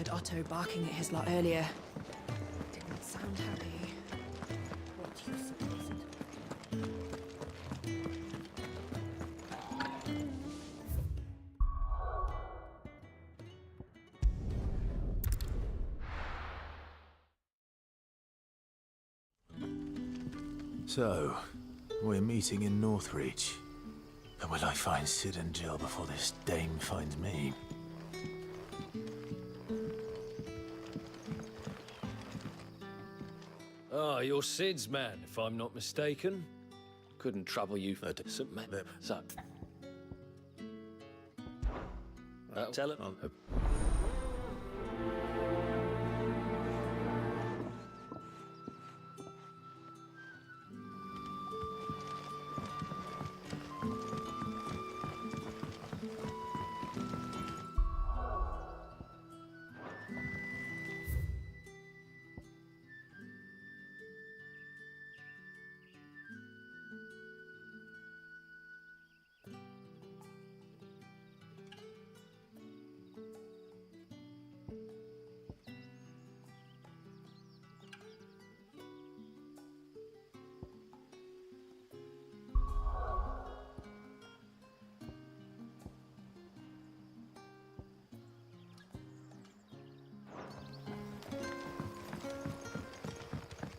heard Otto barking at his lot earlier. Didn't sound happy. What you supposed? So, we're meeting in Northreach. But will I find Sid and Jill before this dame finds me? Ah, you're Sid's man, if I'm not mistaken. Couldn't trouble you for St. So. Tell him.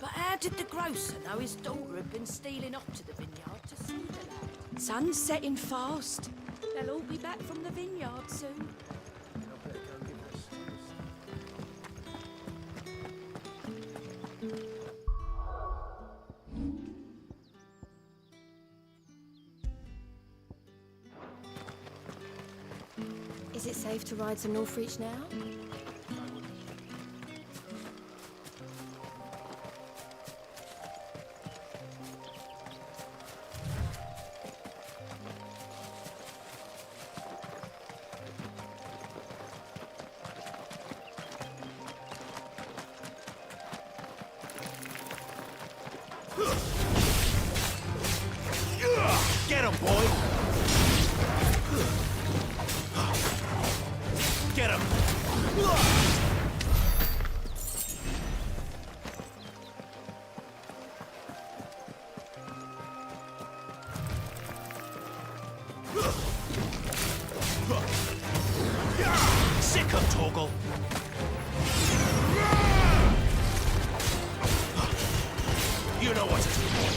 But how did the grocer know his daughter had been stealing up to the vineyard to see the lad? Sun's setting fast. They'll all be back from the vineyard soon. Is it safe to ride to Northreach now? Get him, boy! Get him! Sick him, Toggle! You know what to do, boy.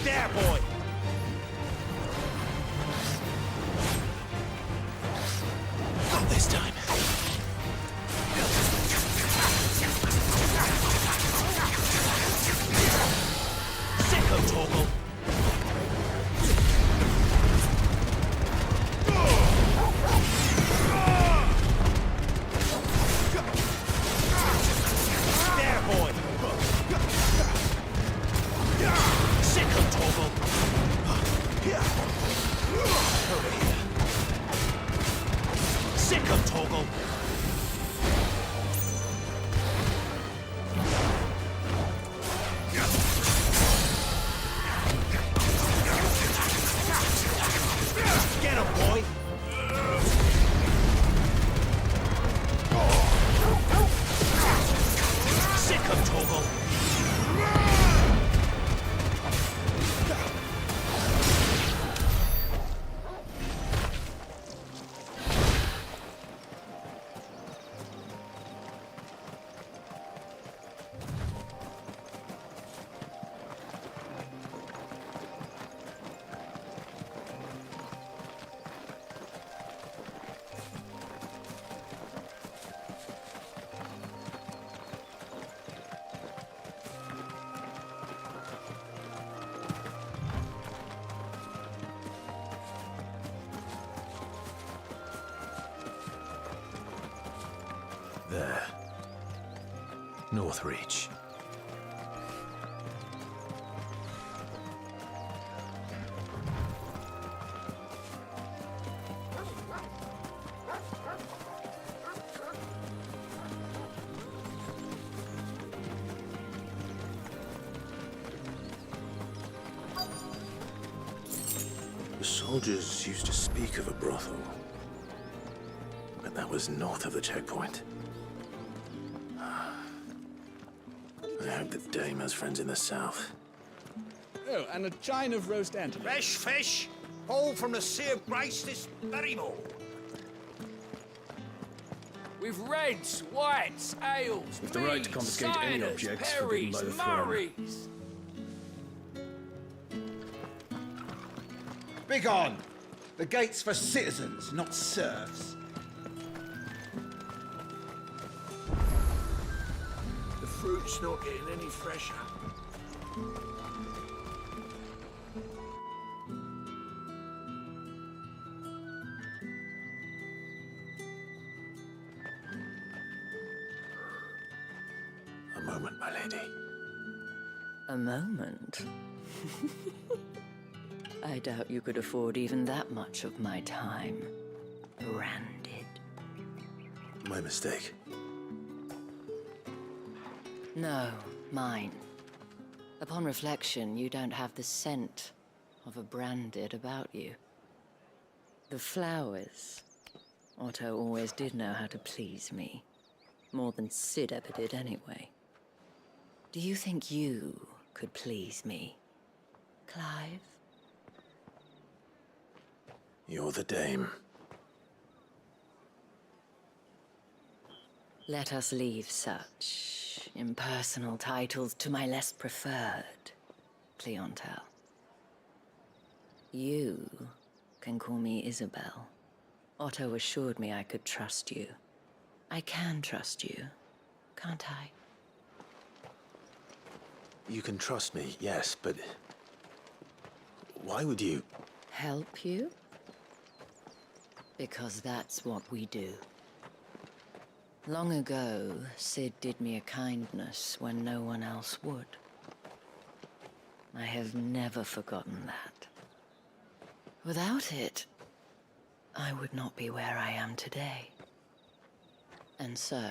There, boy! Not this time. Sicko Toggle! There, boy! Sicko Toggle! Over here. Sicko Toggle! Get him, boy! Sicko Toggle! There. Northreach. Soldiers used to speak of a brothel, but that was north of the checkpoint. I hope the dame has friends in the south. Oh, and a chine of roast antelope. Fresh fish, all from the Sea of Grace this very morning. With reds, whites, ales, With the right to meads, confiscate any ciders, objects forbidden by perries, the throne. murrays. Begone! The gate's for citizens, not serfs. The fruit's not getting any fresher. A moment, my lady. A moment? I doubt you could afford even that much of my time. Branded. My mistake. No, mine. Upon reflection, you don't have the scent of a branded about you. The flowers. Otto always did know how to please me. More than Sid ever did anyway. Do you think you could please me, Clive? You're the dame. Let us leave such impersonal titles to my less preferred clientele. You can call me Isabel. Otto assured me I could trust you. I can trust you, can't I? You can trust me, yes, but why would you? Help you? Because that's what we do. Long ago, Sid did me a kindness when no one else would. I have never forgotten that. Without it, I would not be where I am today. And so,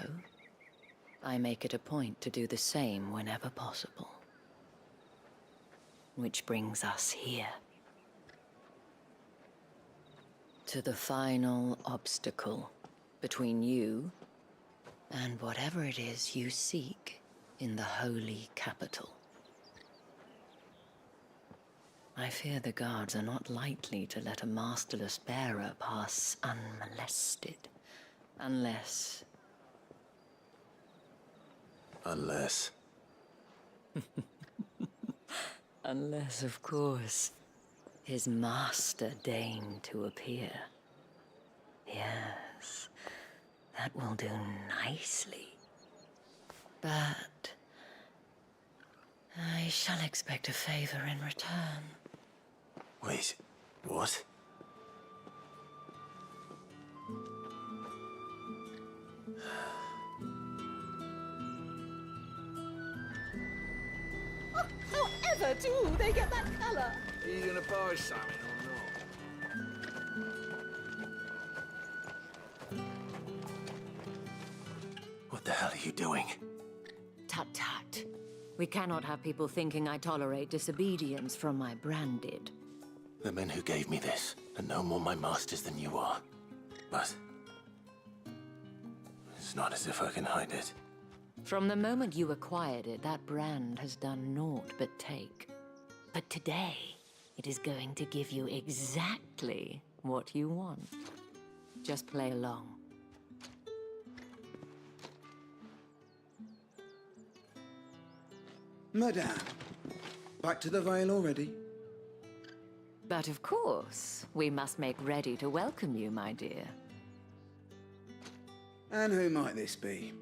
I make it a point to do the same whenever possible. Which brings us here. To the final obstacle between you and whatever it is you seek in the holy capital. I fear the guards are not likely to let a masterless bearer pass unmolested, unless... Unless... Unless, of course, his master deigned to appear. Yes, that will do nicely. But I shall expect a favor in return. Wait, what? However do they get that colour? Are you gonna buy something or not? What the hell are you doing? Tut-tut. We cannot have people thinking I tolerate disobedience from my branded. The men who gave me this are no more my masters than you are. But... it's not as if I can hide it. From the moment you acquired it, that brand has done naught but take. But today, it is going to give you exactly what you want. Just play along. Madame, back to the Vale already? But of course, we must make ready to welcome you, my dear. And who might this be?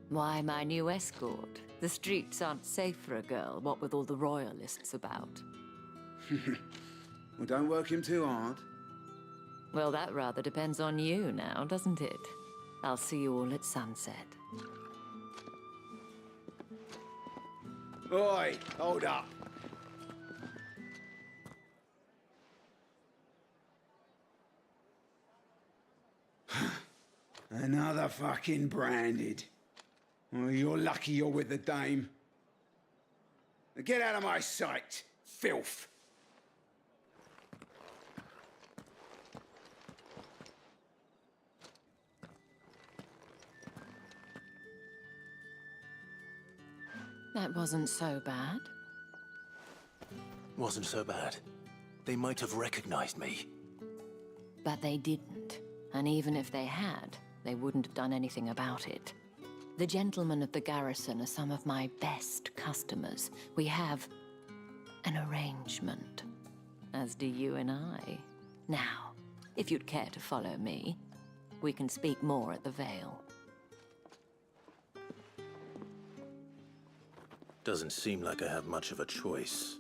Why, my new escort. The streets aren't safe for a girl, what with all the royalists about. Well, don't work him too hard. Well, that rather depends on you now, doesn't it? I'll see you all at sunset. Oi, hold up. Another fucking branded. Oh, you're lucky you're with the dame. Now get out of my sight, filth. That wasn't so bad. Wasn't so bad. They might have recognized me. But they didn't. And even if they had, they wouldn't have done anything about it. The gentlemen of the garrison are some of my best customers. We have an arrangement, as do you and I. Now, if you'd care to follow me, we can speak more at the Vale. Doesn't seem like I have much of a choice.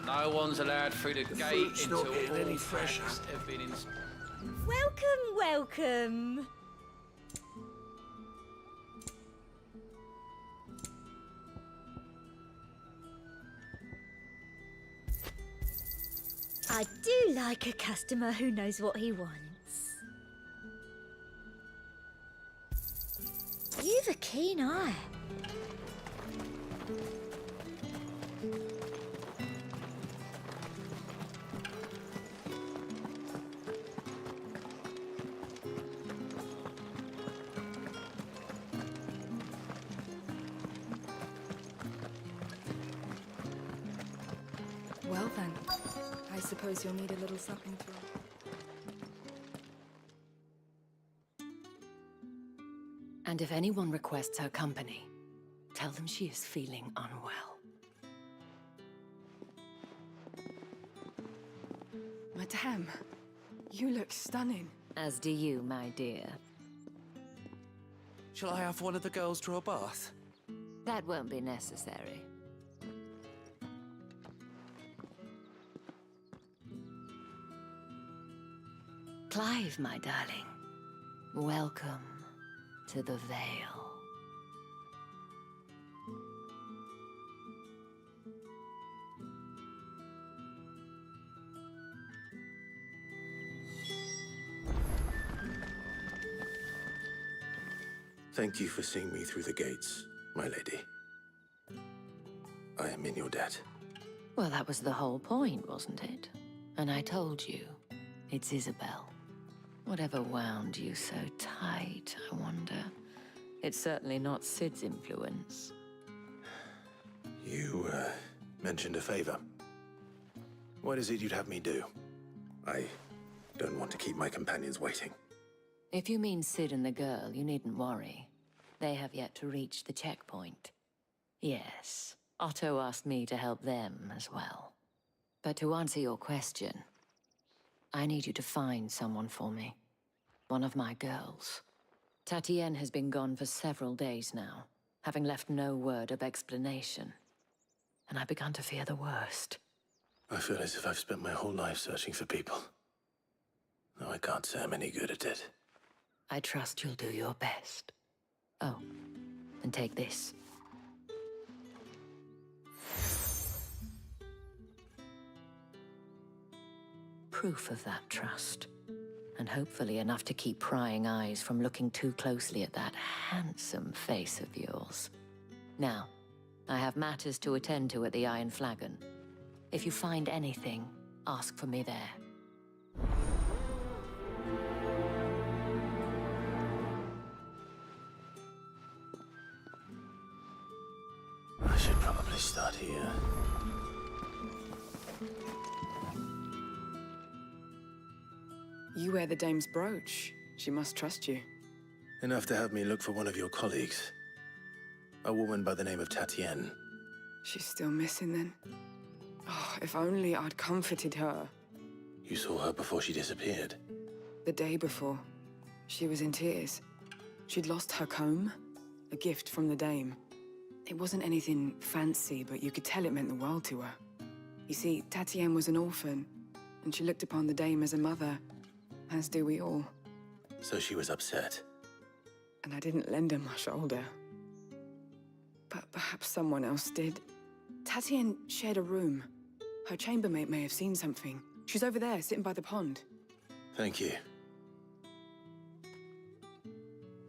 No one's allowed through the gate fruit's until not getting all any fresher. packs have been in. Welcome, welcome. I do like a customer who knows what he wants. You've a keen eye. Well then, I suppose you'll need a little something to... And if anyone requests her company, tell them she is feeling unwell. Madame, you look stunning. As do you, my dear. Shall I have one of the girls draw a bath? That won't be necessary. Clive, my darling. Welcome to the Vale. Thank you for seeing me through the gates, my lady. I am in your debt. Well, that was the whole point, wasn't it? And I told you, it's Isabel. Whatever wound you so tight, I wonder. It's certainly not Sid's influence. You, mentioned a favor. What is it you'd have me do? I don't want to keep my companions waiting. If you mean Sid and the girl, you needn't worry. They have yet to reach the checkpoint. Yes, Otto asked me to help them as well. But to answer your question, I need you to find someone for me. One of my girls. Tatienne has been gone for several days now, having left no word of explanation. And I've begun to fear the worst. I feel as if I've spent my whole life searching for people. Though I can't say I'm any good at it. I trust you'll do your best. Oh, and take this. Proof of that trust. And hopefully enough to keep prying eyes from looking too closely at that handsome face of yours. Now, I have matters to attend to at the Iron Flagon. If you find anything, ask for me there. I should probably start here. You wear the dame's brooch. She must trust you. Enough to have me look for one of your colleagues. A woman by the name of Tatienne. She's still missing then. Oh, if only I'd comforted her. You saw her before she disappeared. The day before, she was in tears. She'd lost her comb, a gift from the dame. It wasn't anything fancy, but you could tell it meant the world to her. You see, Tatienne was an orphan, and she looked upon the dame as a mother, as do we all. So she was upset. And I didn't lend her my shoulder. But perhaps someone else did. Tatienne shared a room. Her chambermaid may have seen something. She's over there, sitting by the pond. Thank you.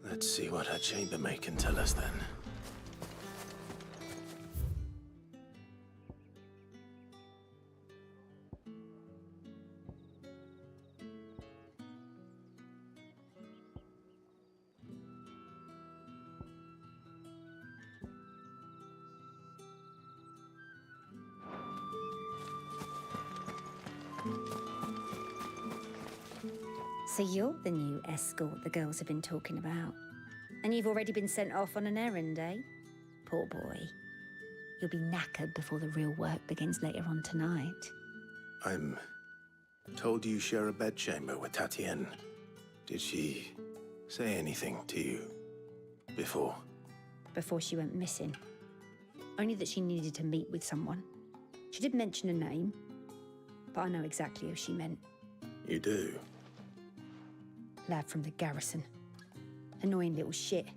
Let's see what her chambermaid can tell us then. So you're the new escort the girls have been talking about. And you've already been sent off on an errand, eh? Poor boy. You'll be knackered before the real work begins later on tonight. I'm told you share a bedchamber with Tatienne. Did she say anything to you before? Before she went missing. Only that she needed to meet with someone. She did mention a name, but I know exactly who she meant. You do? Lad from the garrison. Annoying little shit.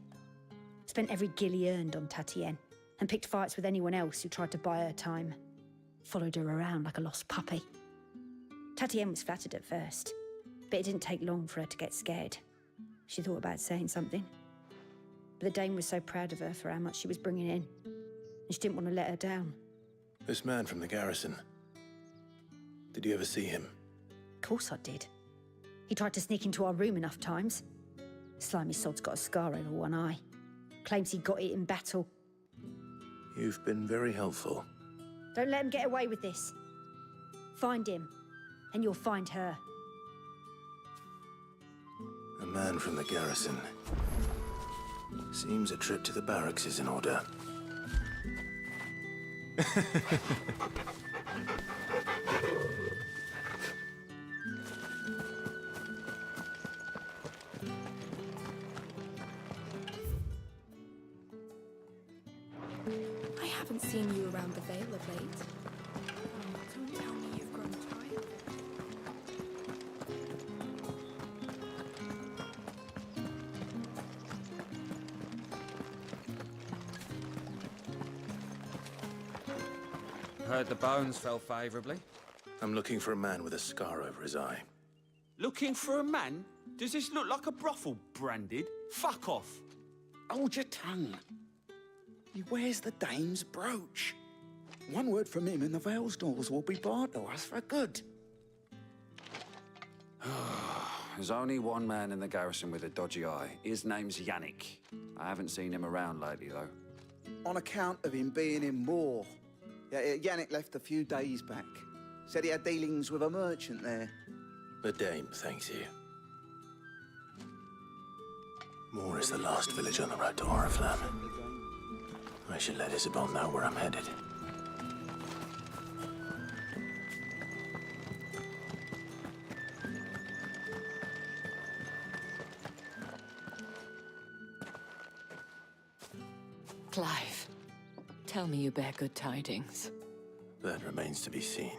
Spent every gil he earned on Tatienne, and picked fights with anyone else who tried to buy her time. Followed her around like a lost puppy. Tatienne was flattered at first, but it didn't take long for her to get scared. She thought about saying something. But the dame was so proud of her for how much she was bringing in, and she didn't want to let her down. This man from the garrison. Did you ever see him? Of course I did. He tried to sneak into our room enough times. Slimy sod's got a scar over one eye. Claims he got it in battle. You've been very helpful. Don't let him get away with this. Find him, and you'll find her. A man from the garrison. Seems a trip to the barracks is in order. I haven't seen you around the Vale of late. Don't tell me you've grown tired. Heard the bones fell favourably. I'm looking for a man with a scar over his eye. Looking for a man? Does this look like a brothel, Branded? Fuck off. Hold your tongue. He wears the dame's brooch. One word from him and the Vale's doors will be barred to us for good. There's only one man in the garrison with a dodgy eye. His name's Yannick. I haven't seen him around lately, though. On account of him being in war. Yeah, Yannick left a few days back. Said he had dealings with a merchant there. The dame thanks you. Moor is the last village on the road to Oriflamme. I should let Isabel know where I'm headed. Clive, tell me you bear good tidings. That remains to be seen.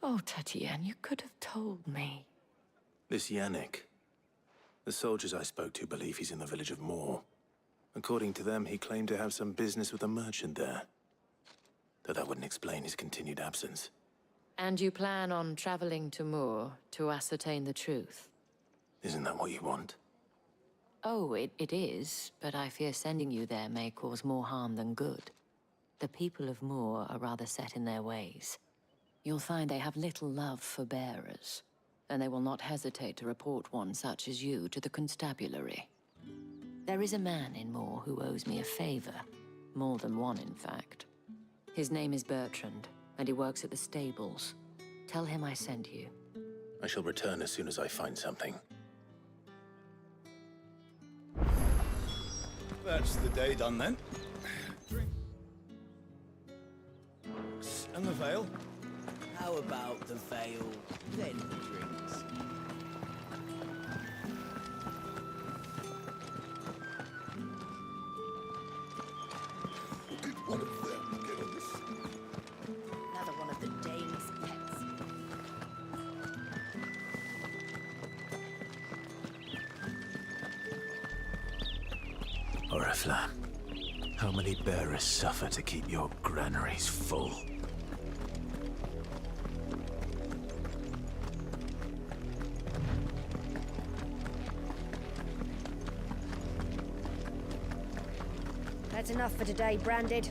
Oh, Tatienne, you could have told me. This Yannick. The soldiers I spoke to believe he's in the village of Moor. According to them, he claimed to have some business with a merchant there. Though that wouldn't explain his continued absence. And you plan on traveling to Moor to ascertain the truth? Isn't that what you want? Oh, it is, but I fear sending you there may cause more harm than good. The people of Moor are rather set in their ways. You'll find they have little love for bearers, and they will not hesitate to report one such as you to the constabulary. There is a man in Moor who owes me a favor. More than one, in fact. His name is Bertrand, and he works at the stables. Tell him I sent you. I shall return as soon as I find something. That's the day done then. And the Vale? How about the Vale, then the drinks? Did one of them get on this? Another one of the dame's pets. Oriflamme, how many bearers suffer to keep your granaries full? That's enough for today, Branded.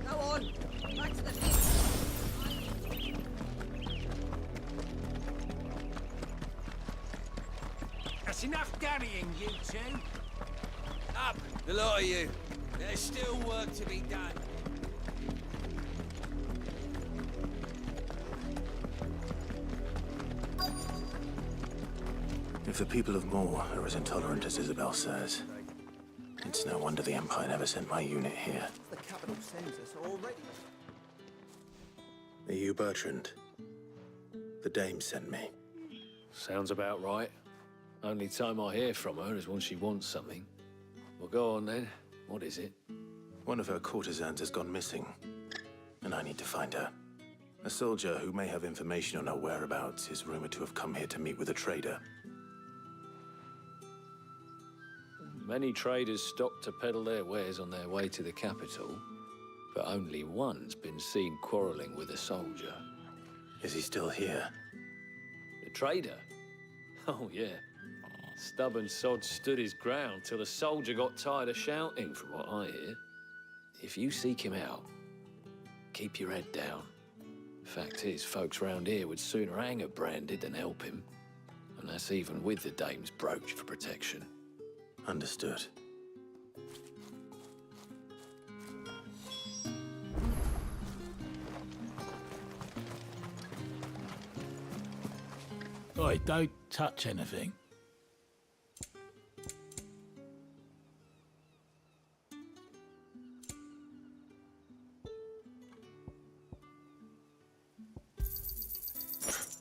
Go on. Back to the That's enough carrying, you two. Up, the lot of you. There's still work to be done. If the people of Moore are as intolerant as Isabel says, it's no wonder the Empire never sent my unit here. The capital census already. Are you Bertrand? The dame sent me. Sounds about right. Only time I hear from her is when she wants something. Well, go on then. What is it? One of her courtesans has gone missing, and I need to find her. A soldier who may have information on her whereabouts is rumored to have come here to meet with a trader. Many traders stop to peddle their wares on their way to the capital, but only one's been seen quarreling with a soldier. Is he still here? The trader? Oh, yeah. Stubborn sod stood his ground till the soldier got tired of shouting, from what I hear. If you seek him out, keep your head down. Fact is, folks round here would sooner hang a Branded than help him. And that's even with the dame's brooch for protection. Understood. Oi, don't touch anything.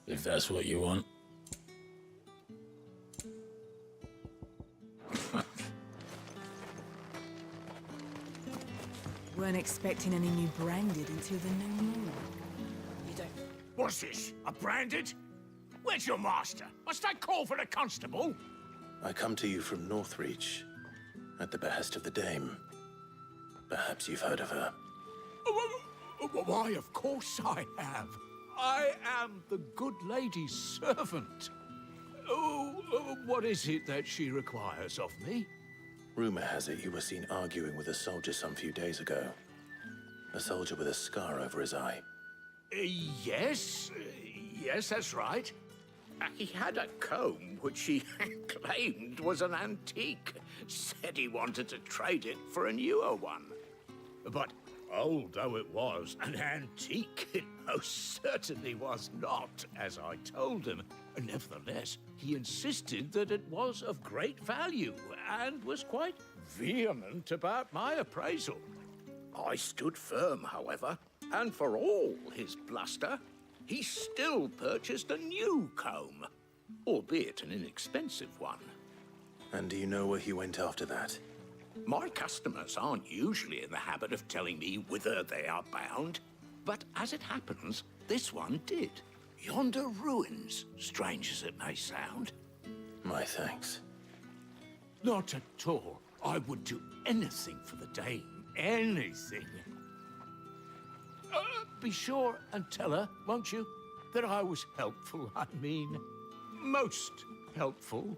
If that's what you want. Weren't expecting any new Branded until the new moon. You don't... What's this? A Branded? Where's your master? Must I call for the constable? I come to you from Northreach, at the behest of the dame. Perhaps you've heard of her. Why, of course I have. I am the good lady's servant. What is it that she requires of me? Rumor has it you were seen arguing with a soldier some few days ago. A soldier with a scar over his eye. Yes, that's right. He had a comb which he claimed was an antique. Said he wanted to trade it for a newer one. But old though it was, an antique it most certainly was not, as I told him. Nevertheless, he insisted that it was of great value and was quite vehement about my appraisal. I stood firm, however, and for all his bluster, he still purchased a new comb, albeit an inexpensive one. And do you know where he went after that? My customers aren't usually in the habit of telling me whither they are bound, but as it happens, this one did. Yonder ruins, strange as it may sound. My thanks. Not at all. I would do anything for the dame. Anything. Be sure and tell her, won't you, that I was helpful. I mean, most helpful.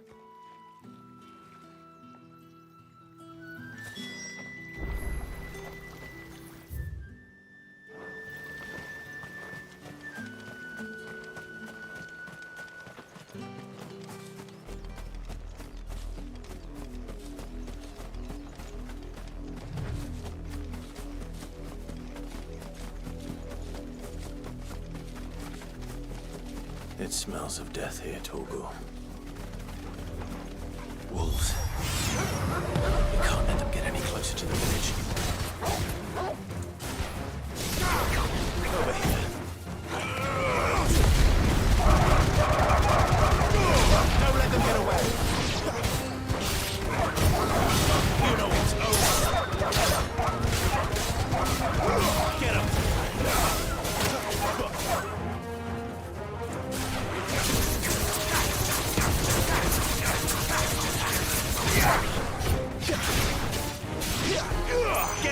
It smells of death here, Torgal. Wolves. We can't let them get any closer to the village. Over here. Don't let them get away. You know it's over. Get him.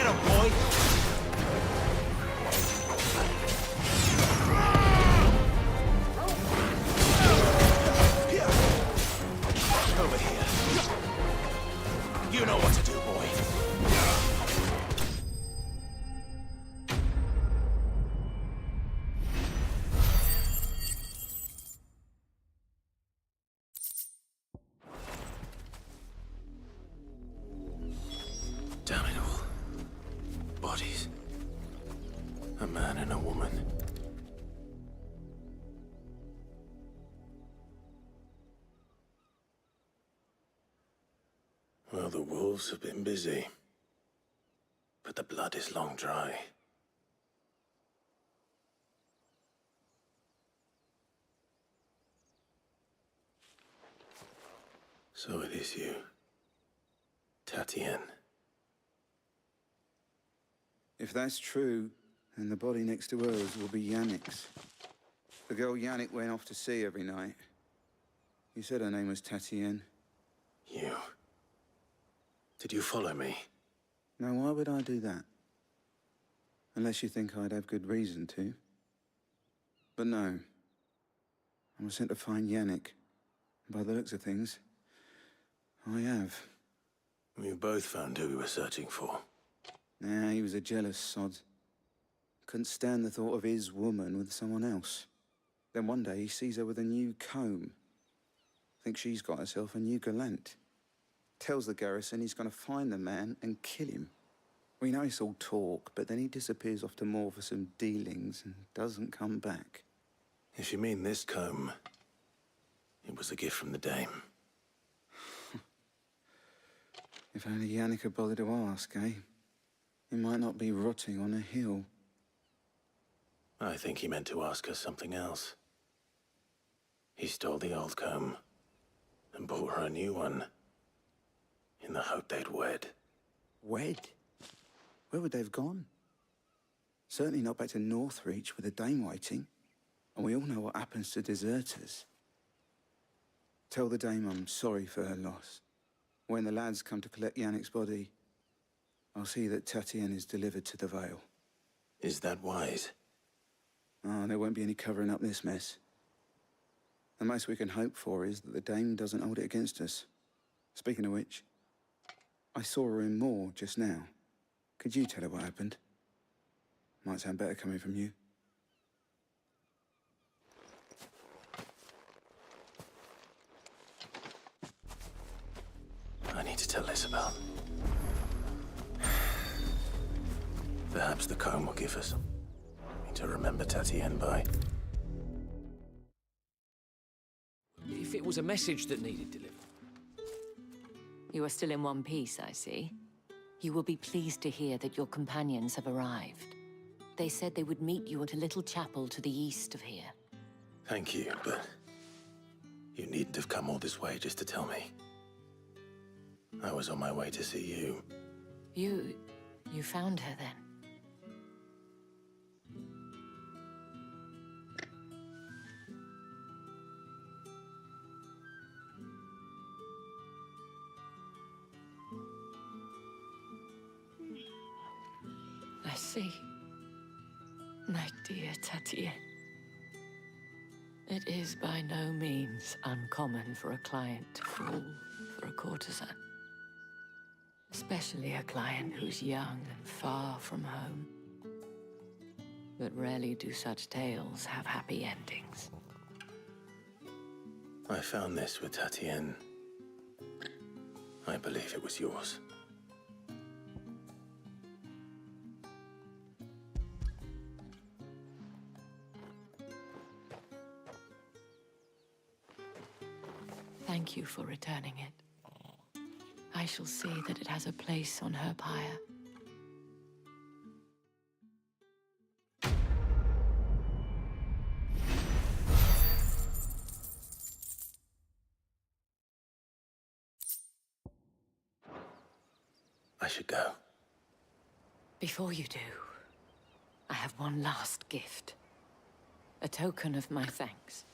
Get him, boy! Over here. You know what to do, boy. Damn it all. Bodies. A man and a woman. Well, the wolves have been busy. But the blood is long dry. So it is you, Tatienne. If that's true, then the body next to hers will be Yannick's. The girl Yannick went off to see every night. You said her name was Tatienne. You. Did you follow me? Now, why would I do that? Unless you think I'd have good reason to. But no. I was sent to find Yannick. By the looks of things, I have. We both found who we were searching for. Nah, he was a jealous sod. Couldn't stand the thought of his woman with someone else. Then one day he sees her with a new comb. Thinks she's got herself a new gallant. Tells the garrison he's gonna find the man and kill him. We know it's all talk, but then he disappears off to Moor for some dealings and doesn't come back. If you mean this comb, it was a gift from the dame. If only Yannick had bothered to ask, eh? He might not be rotting on a hill. I think he meant to ask her something else. He stole the old comb and bought her a new one in the hope they'd wed. Wed? Where would they have gone? Certainly not back to Northreach with a dame waiting. And we all know what happens to deserters. Tell the dame I'm sorry for her loss. When the lads come to collect Yannick's body, I'll see that Tatienne is delivered to the Vale. Is that wise? Oh, there won't be any covering up this mess. The most we can hope for is that the dame doesn't hold it against us. Speaking of which, I saw her in Moor just now. Could you tell her what happened? Might sound better coming from you. I need to tell Isabel. Perhaps the comb will give us something to remember Tatienne by. If it was a message that needed delivered. You are still in one piece, I see. You will be pleased to hear that your companions have arrived. They said they would meet you at a little chapel to the east of here. Thank you, but you needn't have come all this way just to tell me. I was on my way to see you. You found her then? I see. My dear Tatienne. It is by no means uncommon for a client to fall for a courtesan. Especially a client who's young and far from home. But rarely do such tales have happy endings. I found this with Tatienne. I believe it was yours. Thank you for returning it. I shall see that it has a place on her pyre. I should go. Before you do, I have one last gift. A token of my thanks.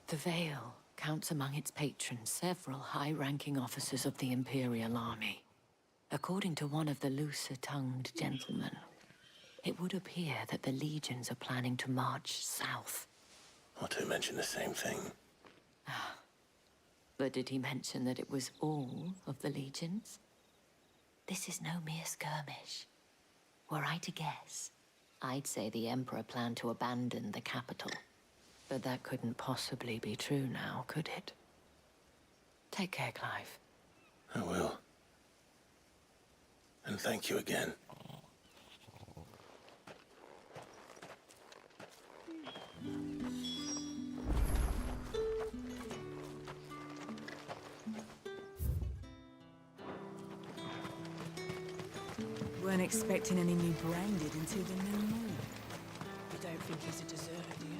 The Vale counts among its patrons several high-ranking officers of the Imperial Army. According to one of the looser-tongued gentlemen, it would appear that the legions are planning to march south. Or to mention the same thing. But did he mention that it was all of the legions? This is no mere skirmish. Were I to guess, I'd say the Emperor planned to abandon the capital. But that couldn't possibly be true now, could it? Take care, Clive. I will. And thank you again. Weren't expecting any new branded until the new moon. You don't think he's a deserter, do you?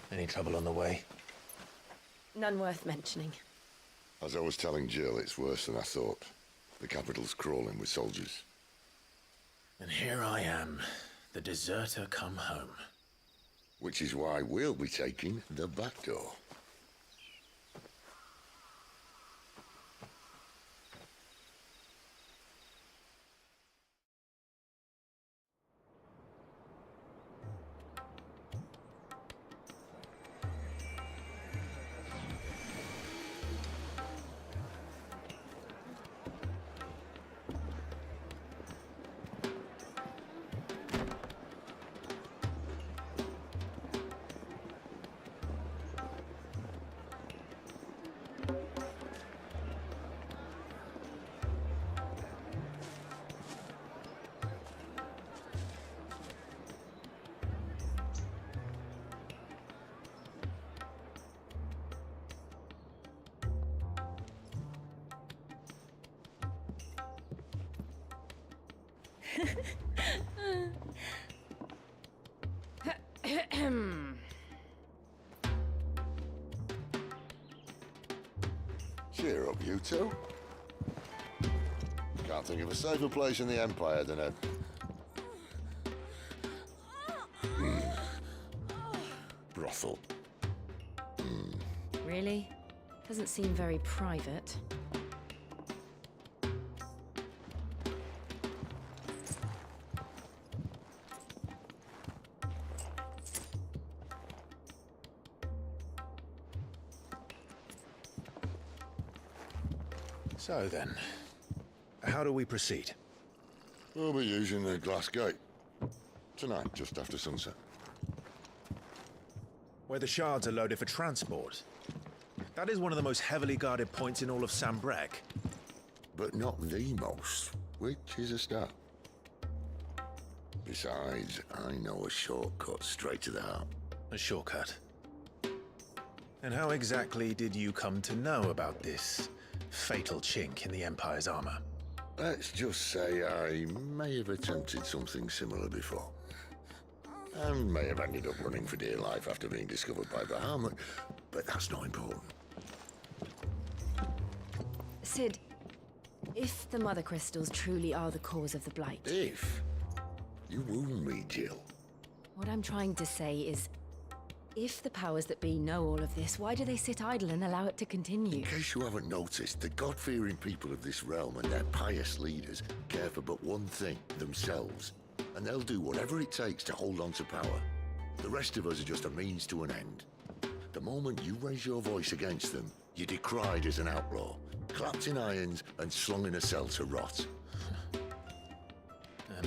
Any trouble on the way? None worth mentioning. As I was telling Jill, it's worse than I thought. The capital's crawling with soldiers. And here I am, the deserter come home. Which is why we'll be taking the back door. Cheer up, you two. Can't think of a safer place in the Empire than a... brothel. Really? Doesn't seem very private. So then, how do we proceed? We'll be using the glass gate. Tonight, just after sunset. Where the shards are loaded for transport. That is one of the most heavily guarded points in all of Sambrek. But not the most, which is a start. Besides, I know a shortcut straight to the heart. A shortcut? And how exactly did you come to know about this fatal chink in the Empire's armor? Let's just say I may have attempted something similar before. And may have ended up running for dear life after being discovered by Bahamut, but that's not important. Sid, if the Mother Crystals truly are the cause of the Blight... If? You wound me, Jill. What I'm trying to say is, if the powers that be know all of this, why do they sit idle and allow it to continue? In case you haven't noticed, the God-fearing people of this realm and their pious leaders care for but one thing, themselves. And they'll do whatever it takes to hold on to power. The rest of us are just a means to an end. The moment you raise your voice against them, you're decried as an outlaw, clapped in irons and slung in a cell to rot.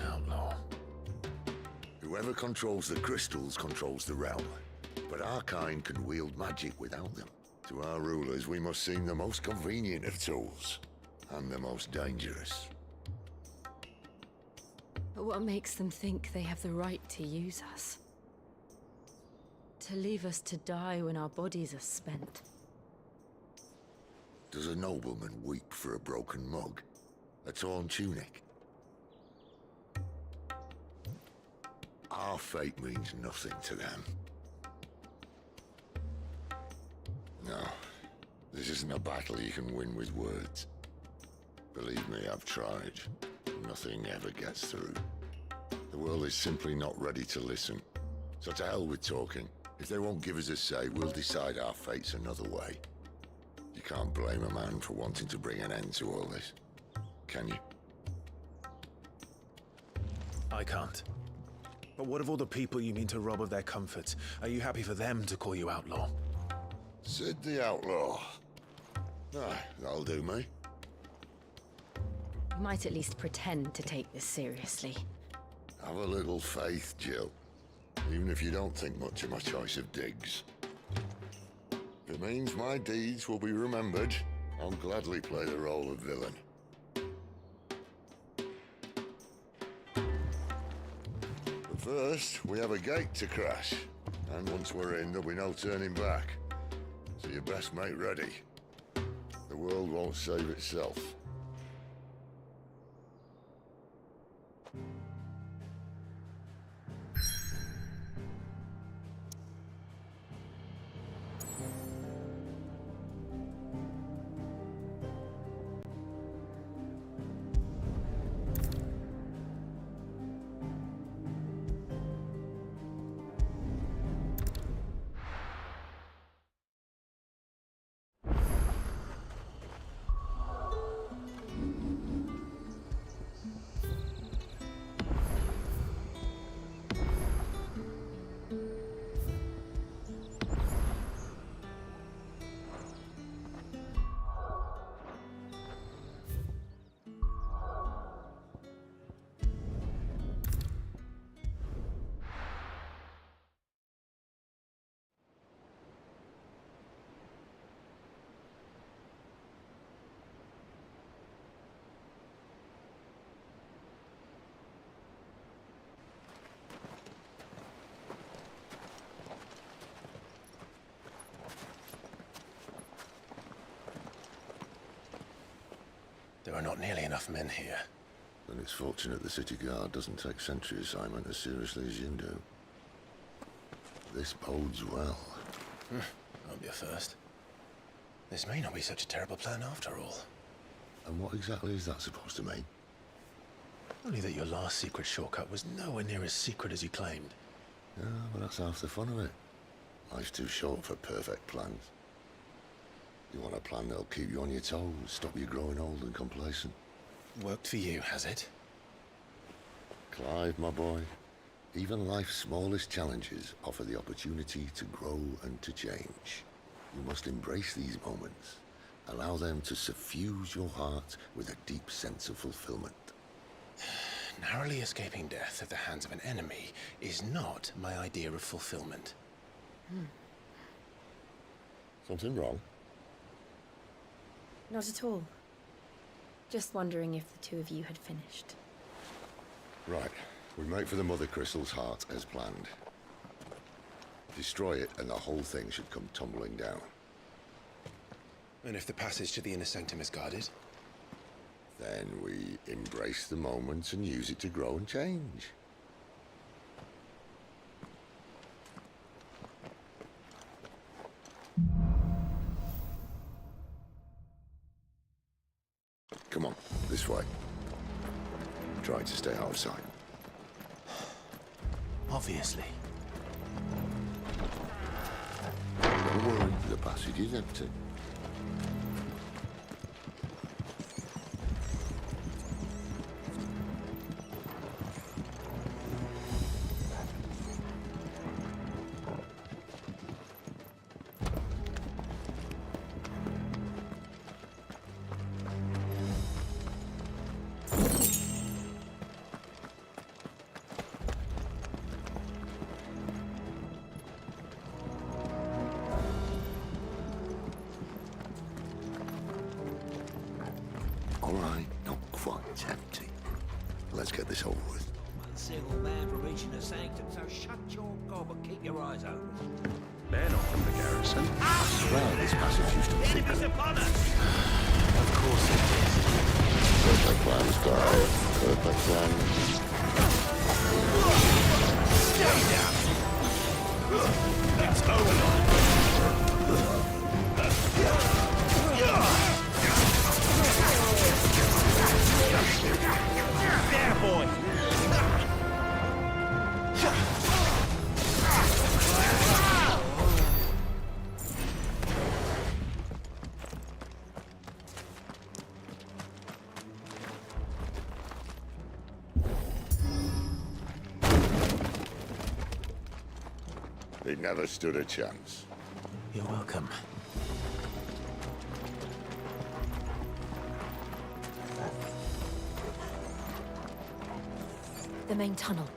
an outlaw. Whoever controls the crystals controls the realm. But our kind can wield magic without them. To our rulers, we must seem the most convenient of tools. And the most dangerous. But what makes them think they have the right to use us? To leave us to die when our bodies are spent? Does a nobleman weep for a broken mug? A torn tunic? Our fate means nothing to them. No, this isn't a battle you can win with words. Believe me, I've tried. Nothing ever gets through. The world is simply not ready to listen. So to hell with talking. If they won't give us a say, we'll decide our fates another way. You can't blame a man for wanting to bring an end to all this, can you? I can't. But what of all the people you mean to rob of their comforts? Are you happy for them to call you outlaw? Sid the outlaw. Aye, that'll do me. You might at least pretend to take this seriously. Have a little faith, Jill. Even if you don't think much of my choice of digs. If it means my deeds will be remembered, I'll gladly play the role of villain. But first, we have a gate to crash. And once we're in, there'll be no turning back. So you best make ready. The world won't save itself. There are not nearly enough men here. Then it's fortunate the city guard doesn't take sentry assignment as seriously as you do. This bodes well. Won't be a first. This may not be such a terrible plan after all. And what exactly is that supposed to mean? Only that your last secret shortcut was nowhere near as secret as you claimed. Yeah, but that's half the fun of it. Life's too short for perfect plans. You want a plan that'll keep you on your toes, stop you growing old and complacent. Worked for you, has it? Clive, my boy, even life's smallest challenges offer the opportunity to grow and to change. You must embrace these moments. Allow them to suffuse your heart with a deep sense of fulfillment. Narrowly escaping death at the hands of an enemy is not my idea of fulfillment. Something wrong? Not at all. Just wondering if the two of you had finished. Right. We make for the Mother Crystal's heart as planned. Destroy it and the whole thing should come tumbling down. And if the passage to the inner sanctum is guarded? Then we embrace the moment and use it to grow and change. Come on, this way. Try to stay out of sight. Obviously. Don't worry, the passage is empty. single man from reaching the sanctum, so shut your gob and keep your eyes open. They're not from the garrison. I swear this passage used to be secret. Enemies upon us! Of course it is. Perfect plans, Carl. Perfect plans. Stay down! Let's go! There, boy! They never stood a chance. You're welcome. The main tunnel.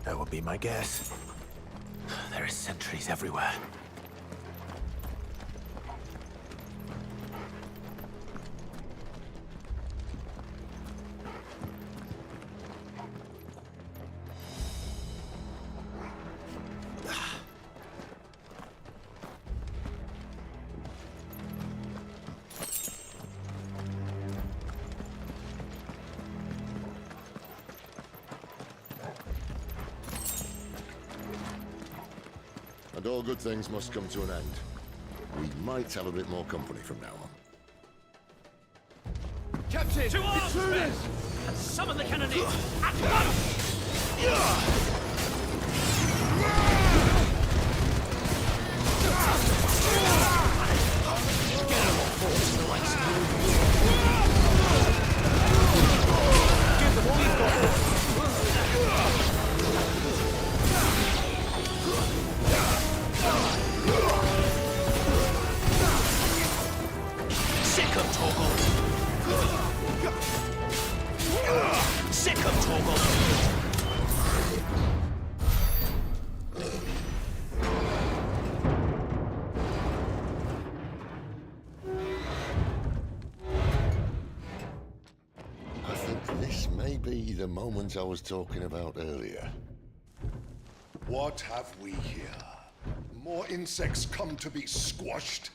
That would be my guess. There are sentries everywhere. And all good things must come to an end. We might have a bit more company from now on. Captain! To arms, men! And summon the cannoneers! At once! Get them off, force the waist! Give them all you've got! Sick of Torgal! Sick of Torgal! I think this may be the moment I was talking about earlier. What have we here? More insects come to be squashed?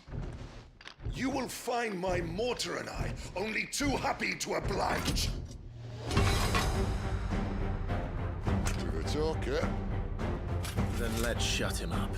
You will find my mortar and I only too happy to oblige. You're a talker. Then let's shut him up.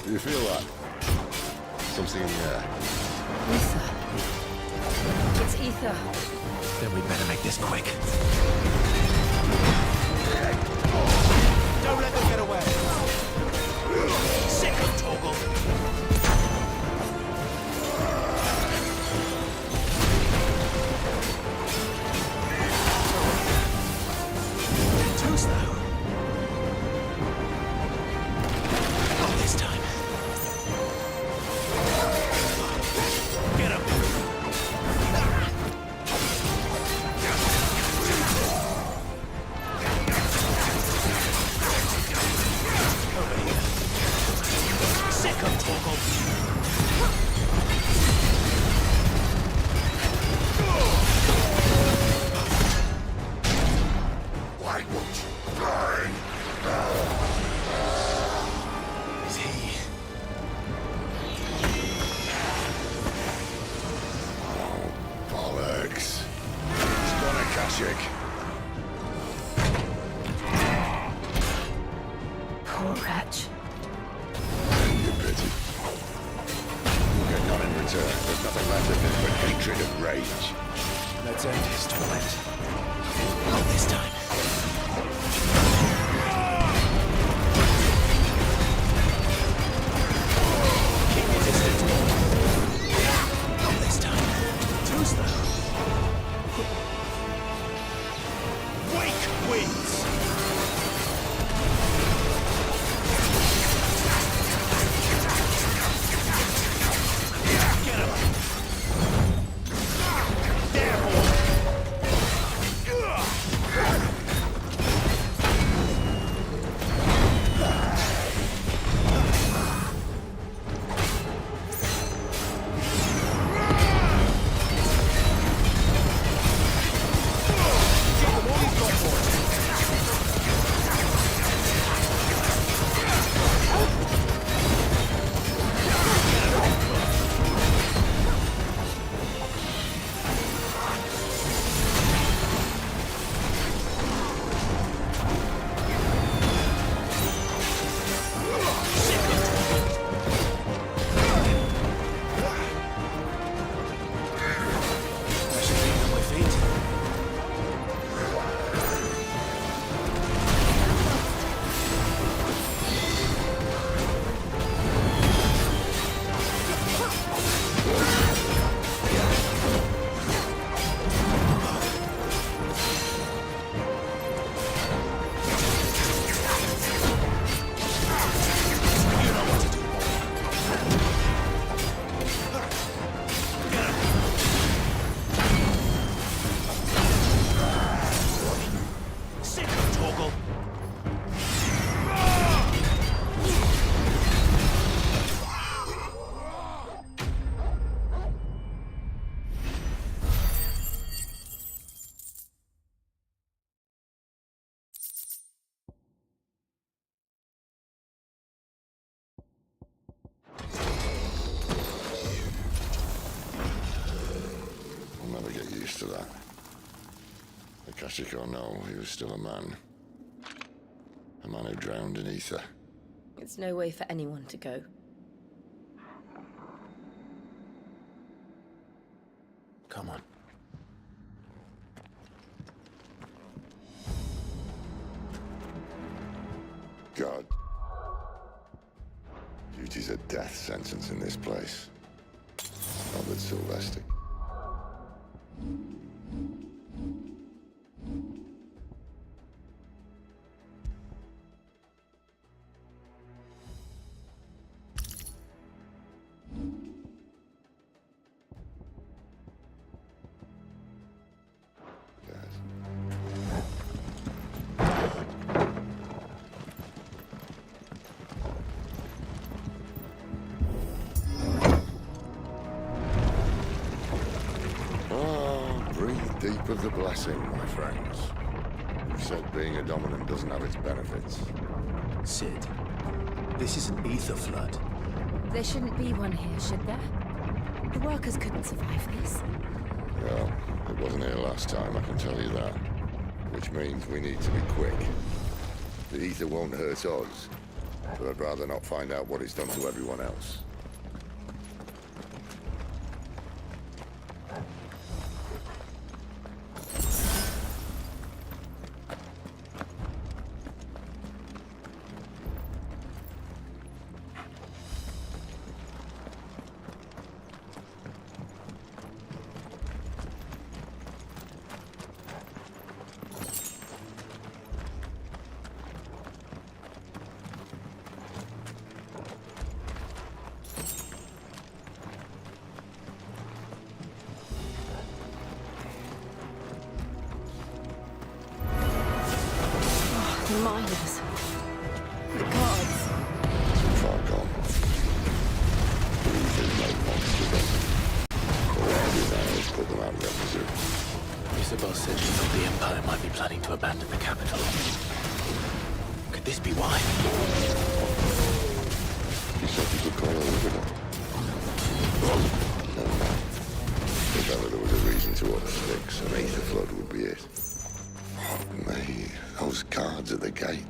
You feel that? Something in the air. Ether. It's ether. Then we better make this quick. Don't let them get away! Sick of Torgal! Too slow. Not this time. Get him! Sick of Torgal! Why won't you burn? Is he? Bollocks. It's gonna Kashyyyk. Poor wretch. You pity. You get none in return. There's nothing left of him but hatred and rage. Let's end his torment. Not this time. Keep your distance. Not this time. Too slow. Wake careful. I'll never get used to that. Akashic or no, he was still a man. A man who drowned in ether. It's no way for anyone to go. Come on. God. Duty's a death sentence in this place. Not that Sylvester. Deep of the blessing, my friends. You've said being a dominant doesn't have its benefits. Sid, this is an ether flood. There shouldn't be one here, should there? The workers couldn't survive this. Well, it wasn't here last time, I can tell you that. Which means we need to be quick. The ether won't hurt us, but I'd rather not find out what it's done to everyone else. The miners. The gods. Too far gone. The ether's no monster then. Whatever desires put them out of their misery. Isabel said she thought the Empire might be planning to abandon the capital. Could this be why? She said you could call her River. Never mind. If ever there was a reason to up Strix, an ether flood would be it. Fuck me. Those guards at the gate.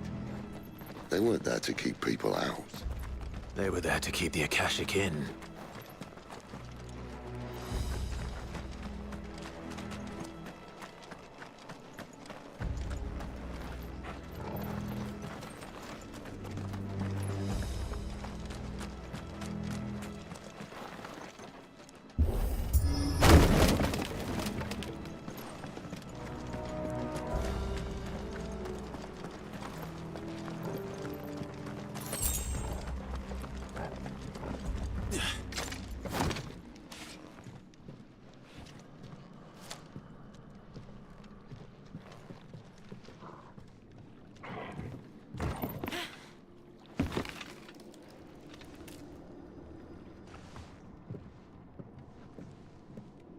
They weren't there to keep people out. They were there to keep the Akashic in.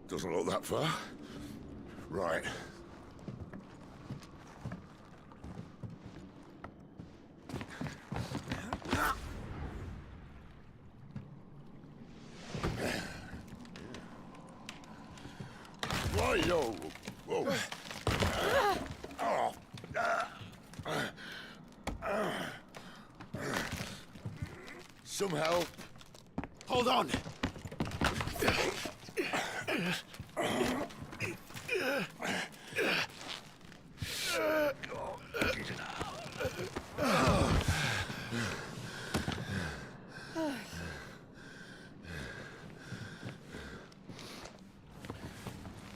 Doesn't look that far. Right. Whoa, whoa. Some help. Hold on!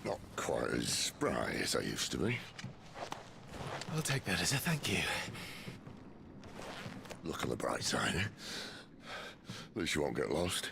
Not quite as spry as I used to be. I'll take that as a thank you. Look on the bright side, eh? At least you won't get lost.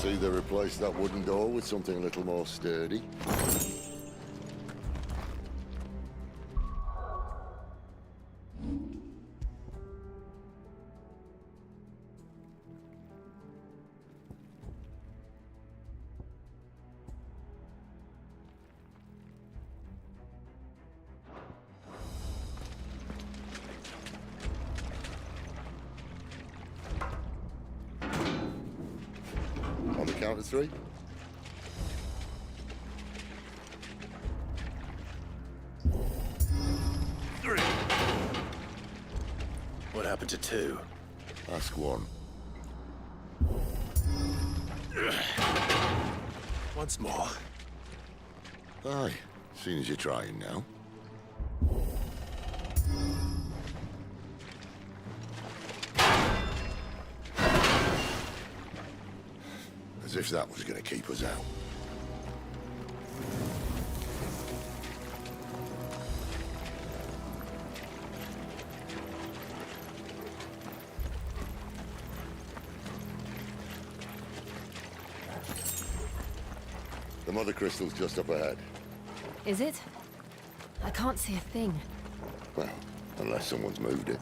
see they replaced that wooden door with something a little more sturdy. On the count of three. What happened to two? Ask one. Once more. Aye, seeing as you're trying now. As if that was going to keep us out. The mother crystal's just up ahead. Is it? I can't see a thing. Well, unless someone's moved it.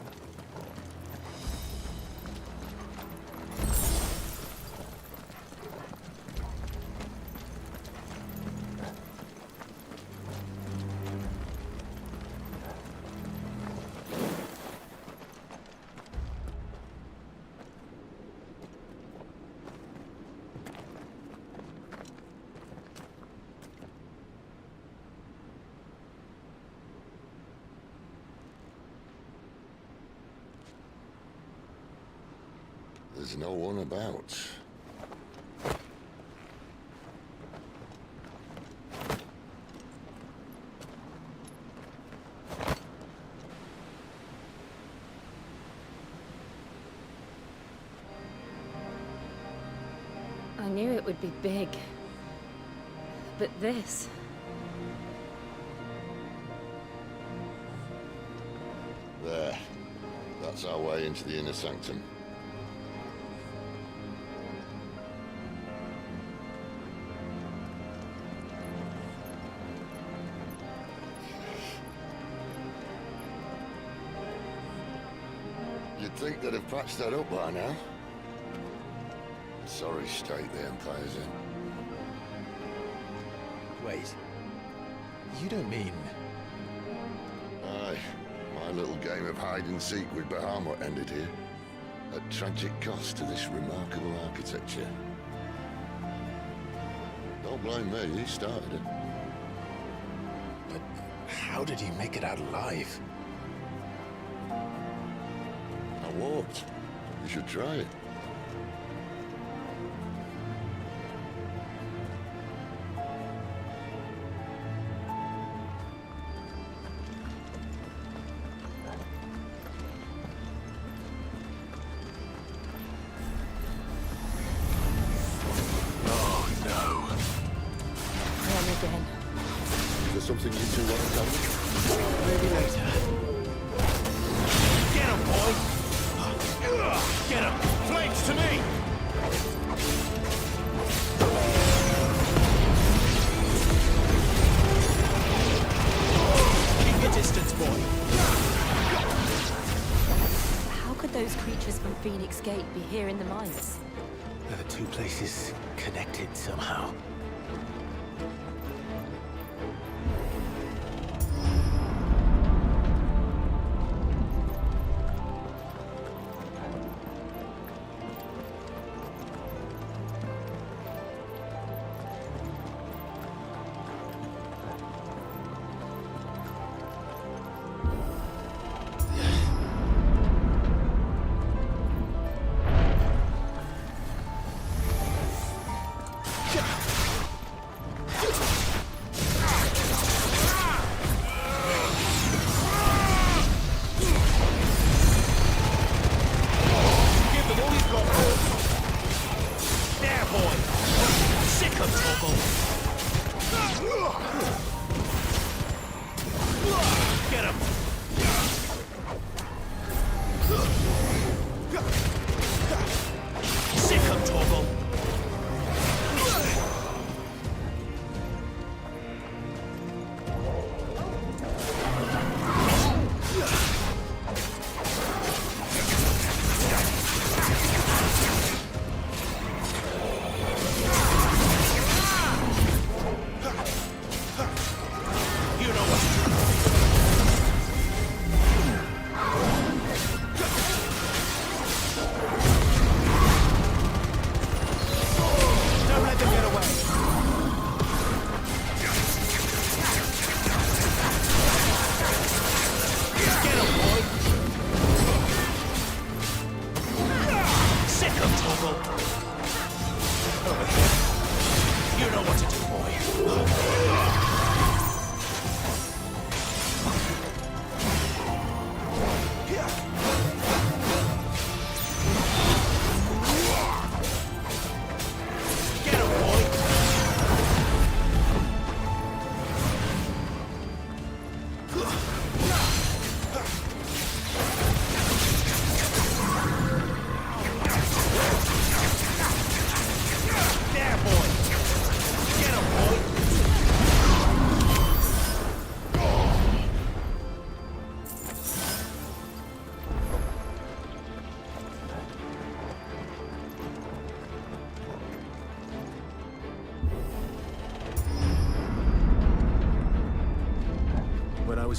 There's no one about. I knew it would be big. But this... There. That's our way into the inner sanctum. You'd think they'd have patched that up by now. Sorry state the Empire's in. Wait. You don't mean... Aye. My little game of hide-and-seek with Bahamut ended here. At tragic cost to this remarkable architecture. Don't blame me, he started it. But how did he make it out alive? I walked. You should try it. Something you two want to tell me? Maybe later. Get him, boy! Get him! Flanks to me! Keep your distance, boy. How could those creatures from Phoenix Gate be here in the mines? Are the two places connected somehow?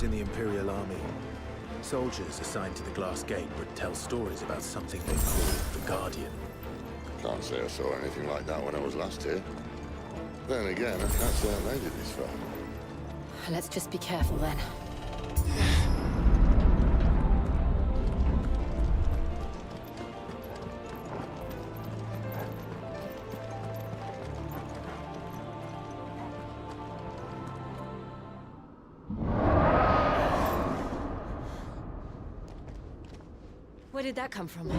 was in the Imperial Army. Soldiers assigned to the Glass Gate would tell stories about something they called the Guardian. Can't say I saw anything like that when I was last here. Then again, I can't say I made it this far. Let's just be careful then. Where did that come from?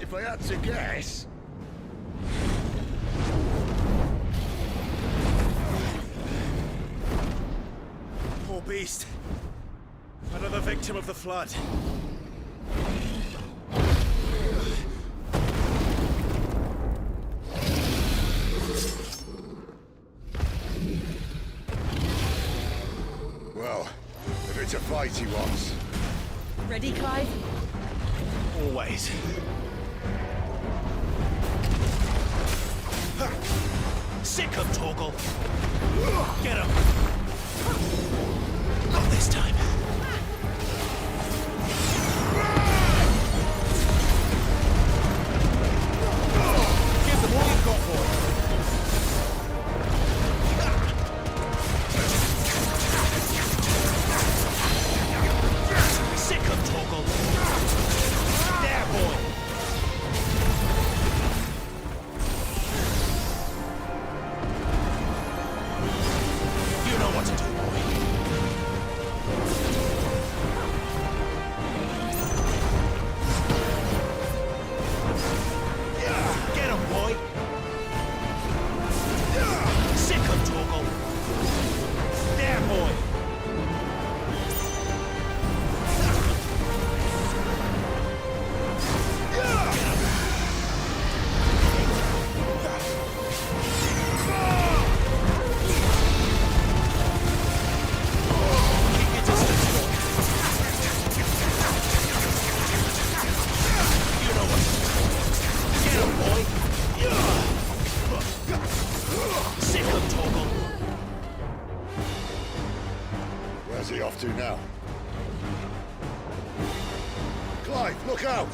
If I had to guess... Poor beast. Another victim of the flood. Well, if it's a fight he wants. Ready, Clive? Always. Sick him, Torgal. Get him. Not this time. Give them all you've got, boy. Sick him, Torgal. There, boy. You know what to do, boy. Get him, boy. Sick him, Torgal. There, boy. Where's he off to now? Clive, look out!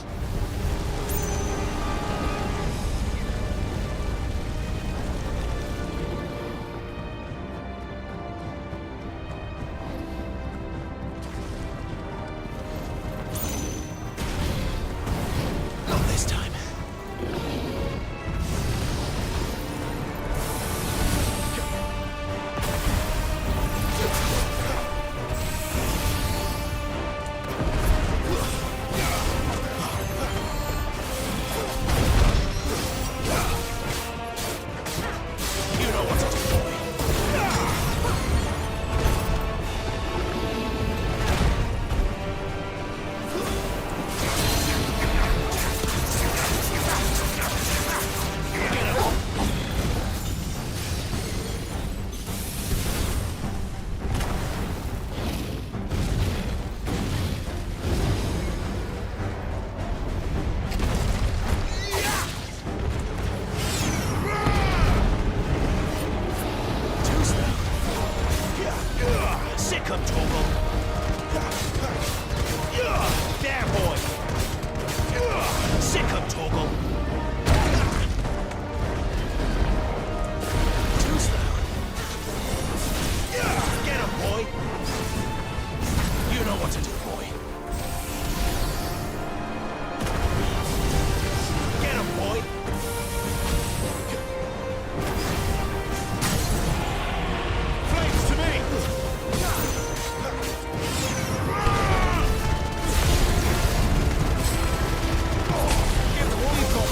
Not this time. Give them all you've got.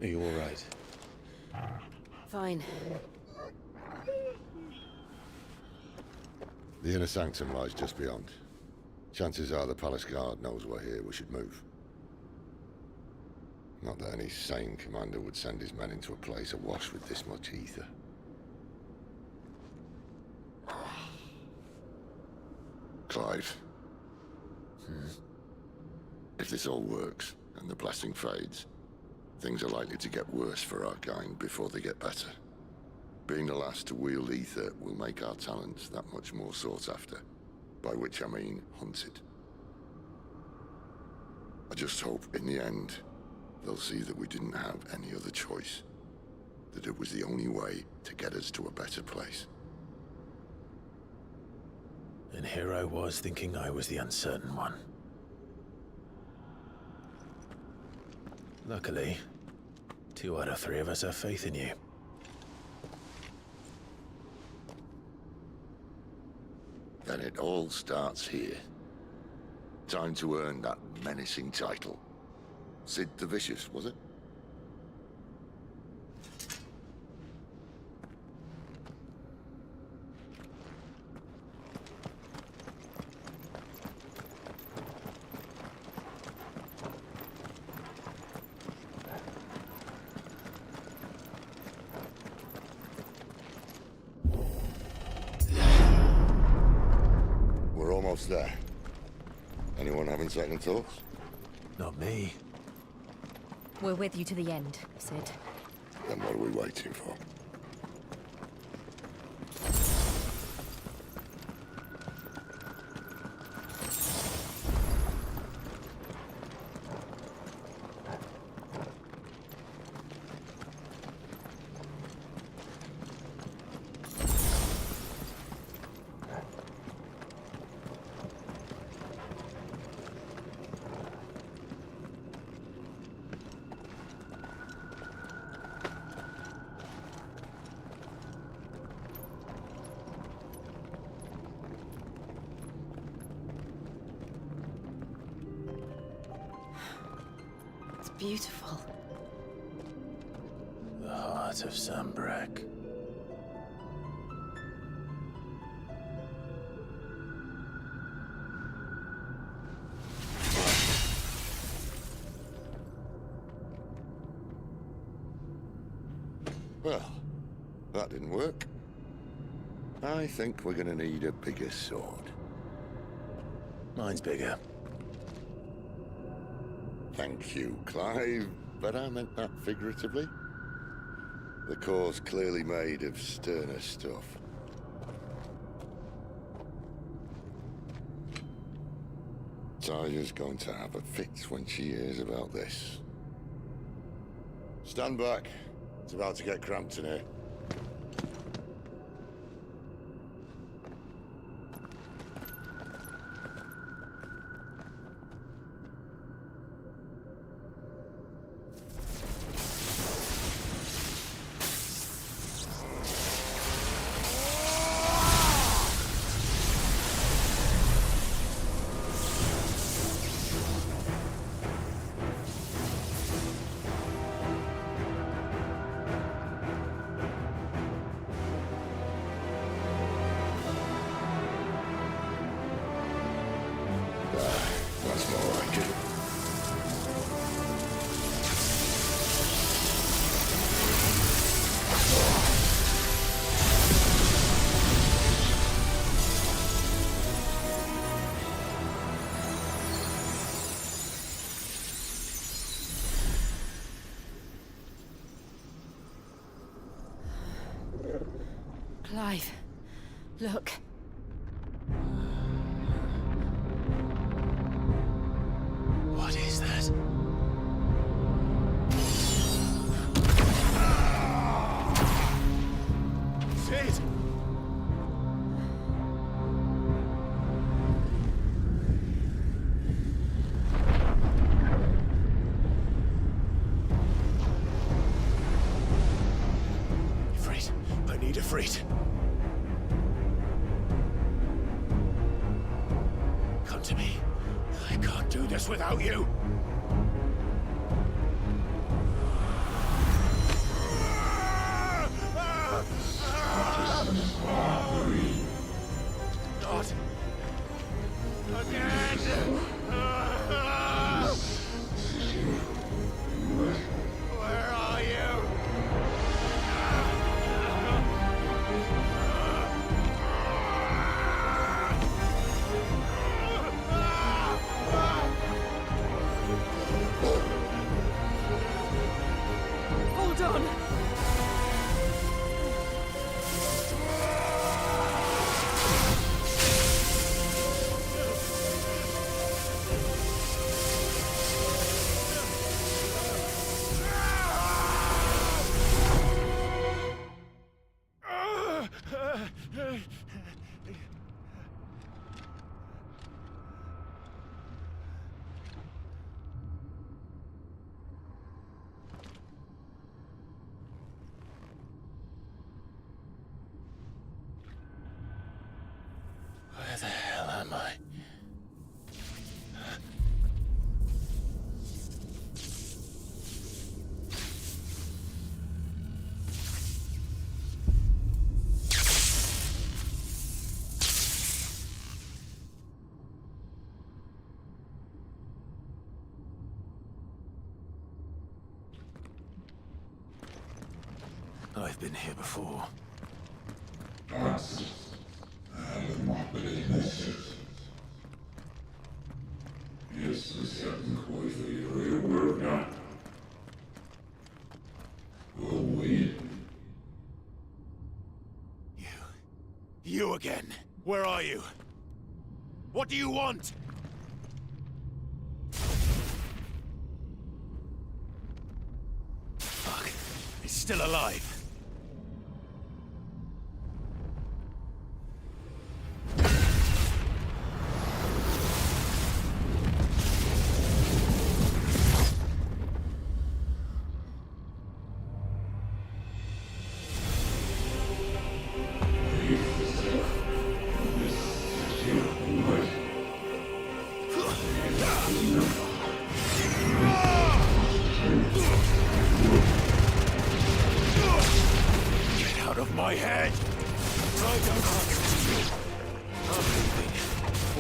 Are you all right? Fine. The inner sanctum lies just beyond. Chances are the palace guard knows we're here. We should move. Not that any sane commander would send his men into a place awash with this much ether. Clive. If this all works, and the blessing fades, things are likely to get worse for our kind before they get better. Being the last to wield ether will make our talents that much more sought after, by which I mean hunted. I just hope, in the end, they'll see that we didn't have any other choice, that it was the only way to get us to a better place. And here I was thinking I was the uncertain one. Luckily, 2 out of 3 of us have faith in you. Then it all starts here. Time to earn that menacing title. Sid the Vicious, was it? We're almost there. Anyone having second thoughts? Not me. We're with you to the end, Sid. Then what are we waiting for? beautiful. The heart of Sambrek. Well, that didn't work. I think we're gonna need a bigger sword. Mine's bigger. Thank you, Clive, but I meant that figuratively. The core's clearly made of sterner stuff. Taya's going to have a fit when she hears about this. Stand back. It's about to get cramped in here. That's more like it. Clive, look. What is that? Sid! Ifrit, I need Ifrit. Come to me. I can't do this without you. Not again. Where are you? Hold on. Where the hell am I? I've been here before. You again. Where are you? What do you want? Fuck. It's still alive.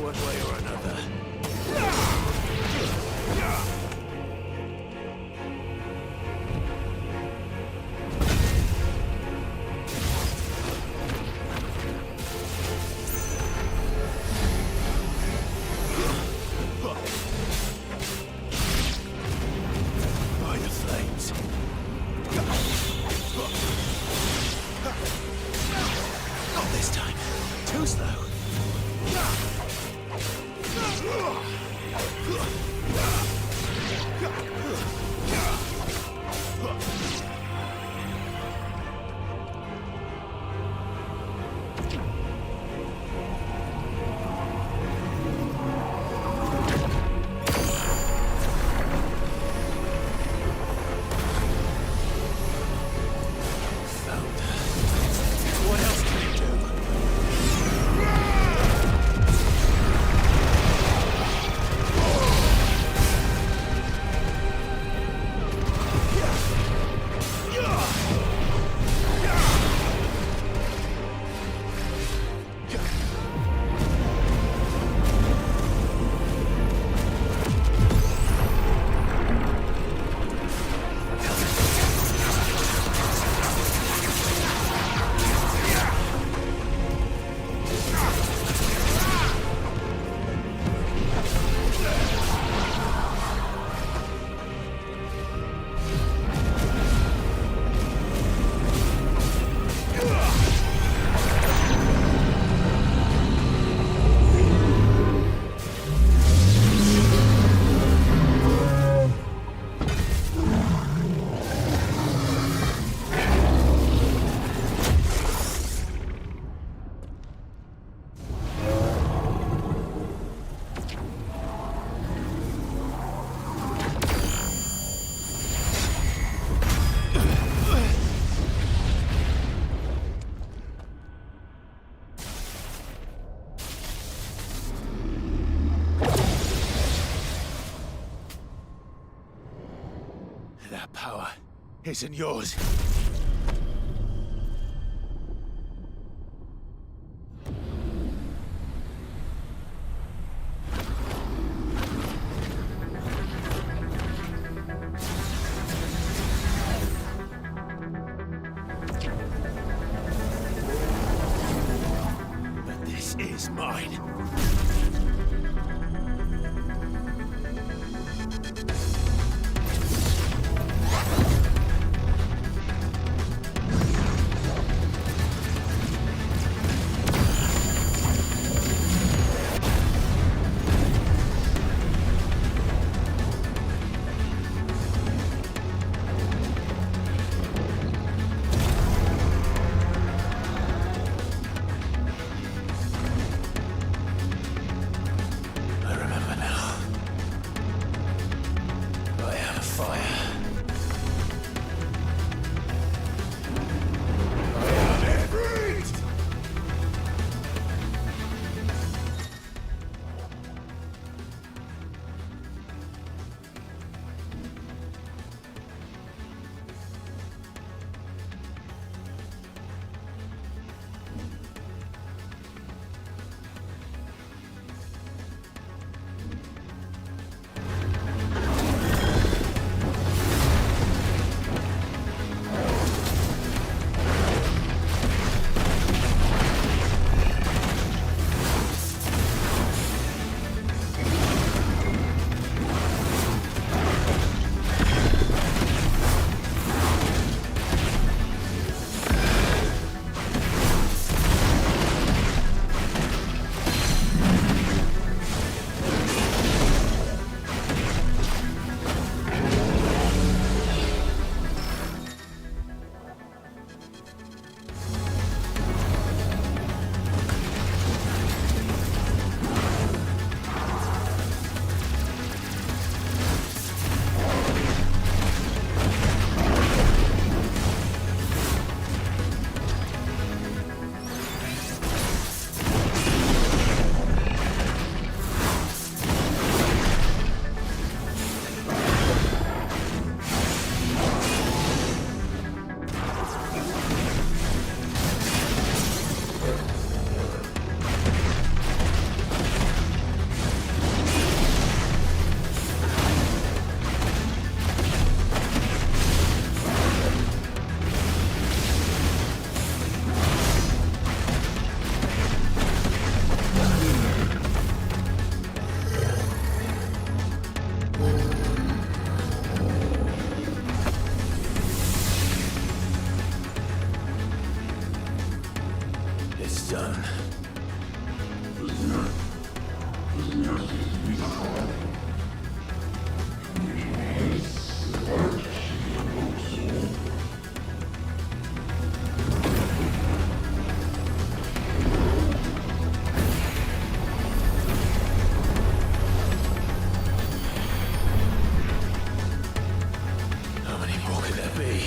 one way or another. By the flames. Not this time. Too slow. What else can you do? That power isn't yours. But this is mine. How many more could there be?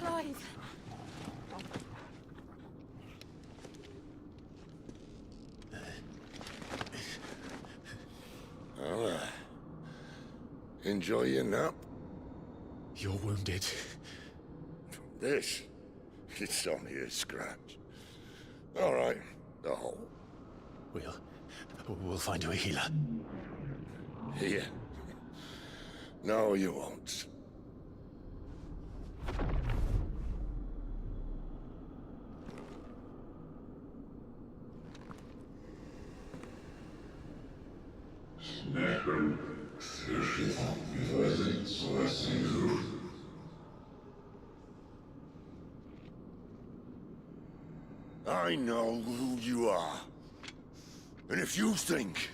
Clive. Well, enjoy your nap. You're wounded. This, it's only a scratch. All right, the hole. We'll find you a healer. Here. No, you won't. I know who you are. And if you think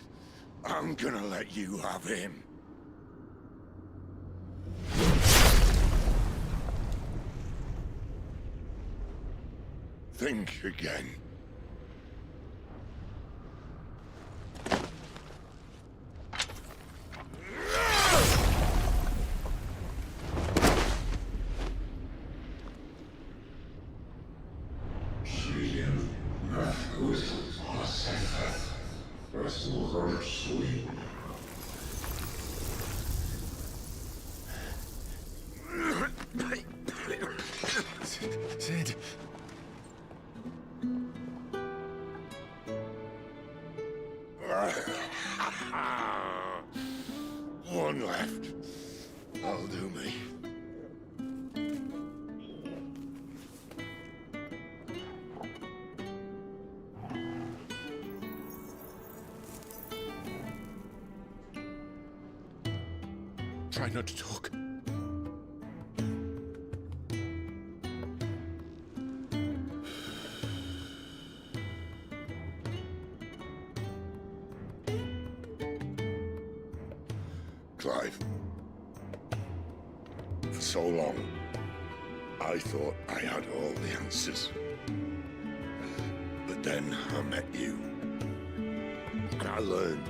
I'm gonna let you have him... think again. Sid. One left. That'll do me. Try not to talk. Clive. For so long, I thought I had all the answers. But then I met you. And I learned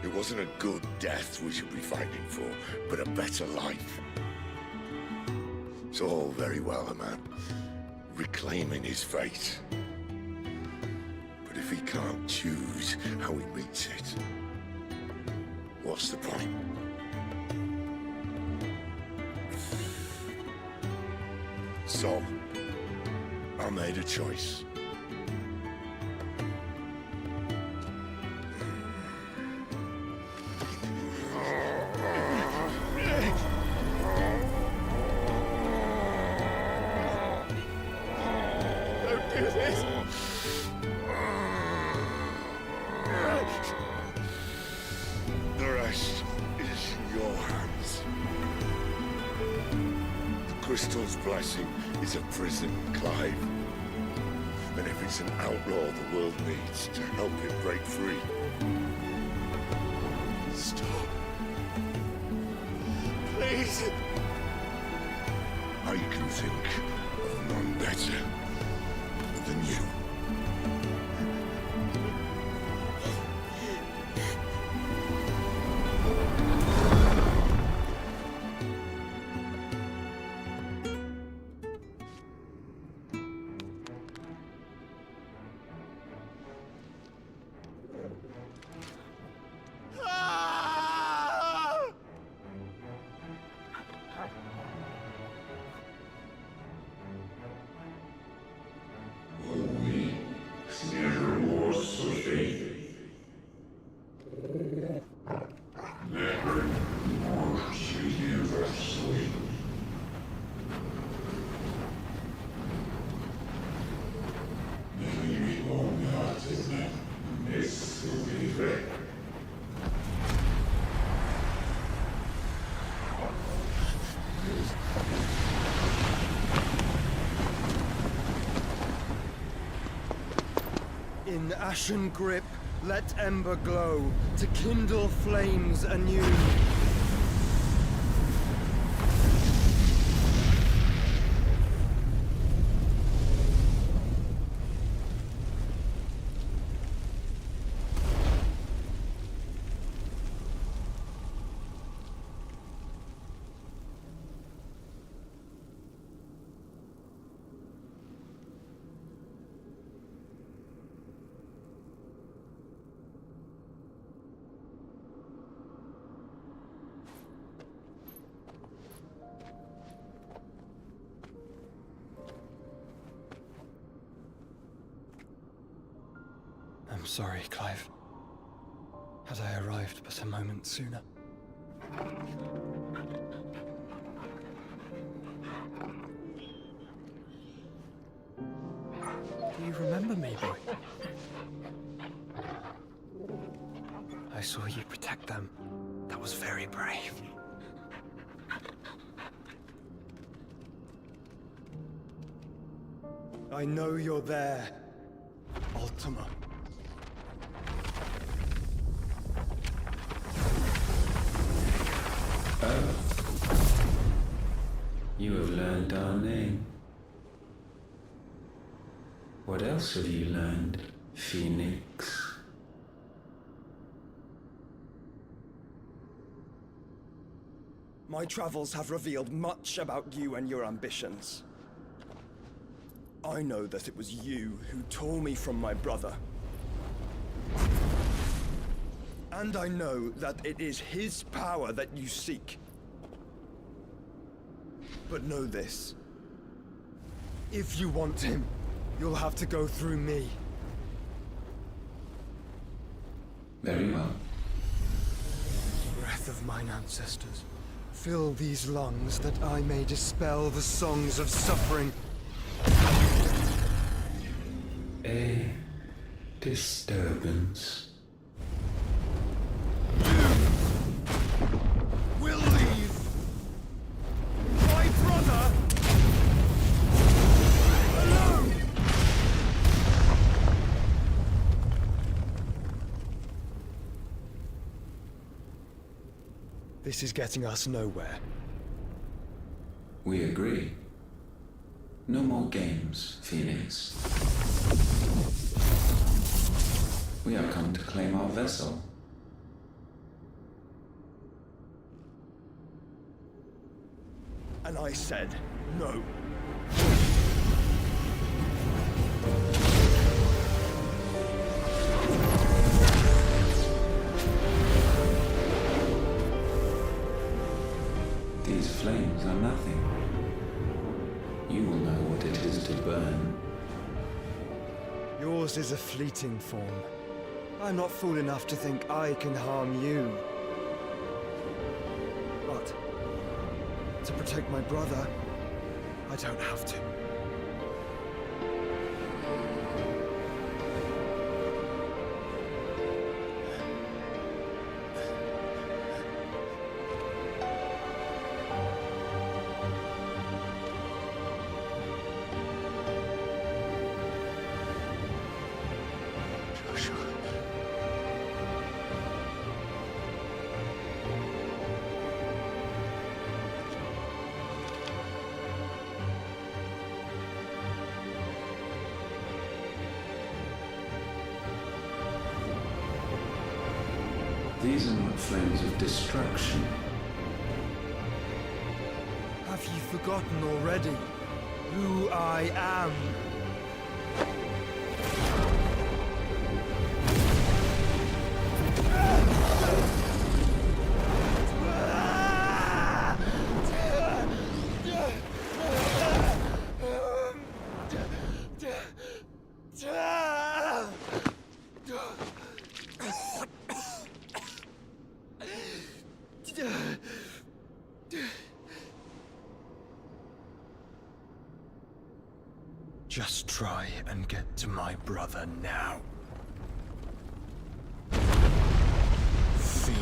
it wasn't a good death we should be fighting for, but a better life. It's all very well, a man reclaiming his fate. But if he can't choose how he meets it, what's the point? So, I made a choice. Don't do this! The rest is in your hands. The crystal's blessing is a prison, Clive. And if it's an outlaw the world needs to help it break free. Stop. Please. I can think of none better than you. We In ashen grip, let ember glow, to kindle flames anew. I'm sorry, Clive. Had I arrived but a moment sooner. Do you remember me, boy? I saw you protect them. That was very brave. I know you're there, Ultima. You have learned our name. What else have you learned, Phoenix? My travels have revealed much about you and your ambitions. I know that it was you who tore me from my brother. And I know that it is his power that you seek. But know this. If you want him, you'll have to go through me. Very well. Breath of mine ancestors, fill these lungs that I may dispel the songs of suffering. A disturbance. Will leave my brother alone. This is getting us nowhere. We agree. No more games, Phoenix. We have come to claim our vessel. And I said no. These flames are nothing. You will know what it is to burn. Yours is a fleeting form. I'm not fool enough to think I can harm you. But to protect my brother, I don't have to. These are not flames of destruction. Have you forgotten already who I am? Just try and get to my brother now. Fiend.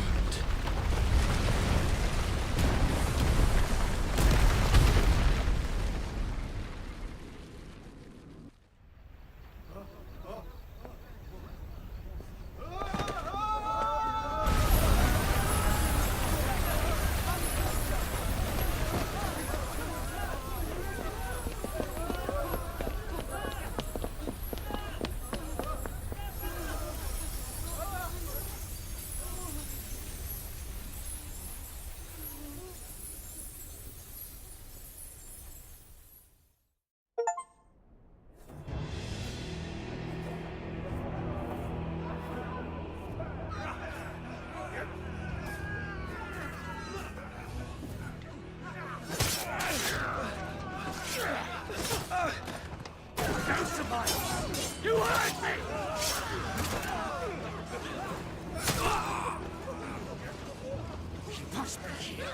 must be here.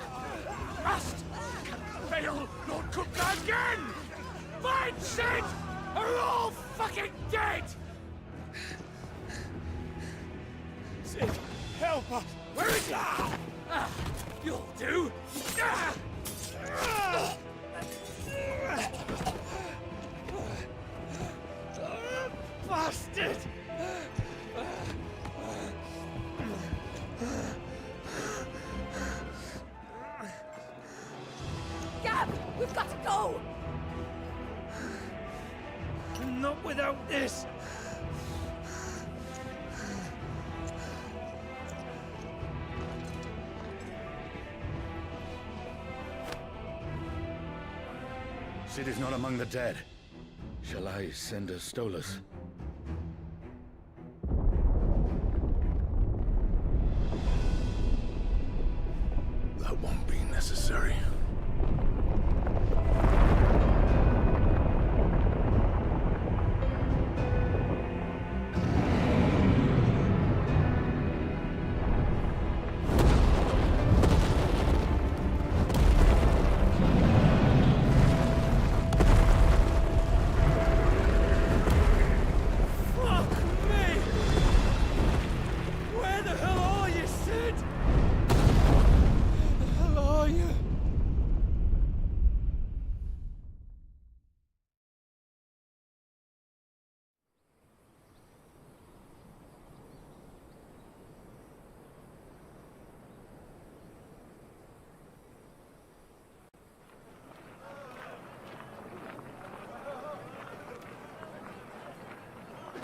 Must! Can fail, Lord Kupka again! Find Sid! Or we're all fucking dead! Sid, help us! Where is he? You'll do! Bastard! Gab, we've got to go! Not without this! Sid is not among the dead. Shall I send a Stolas? That won't be necessary.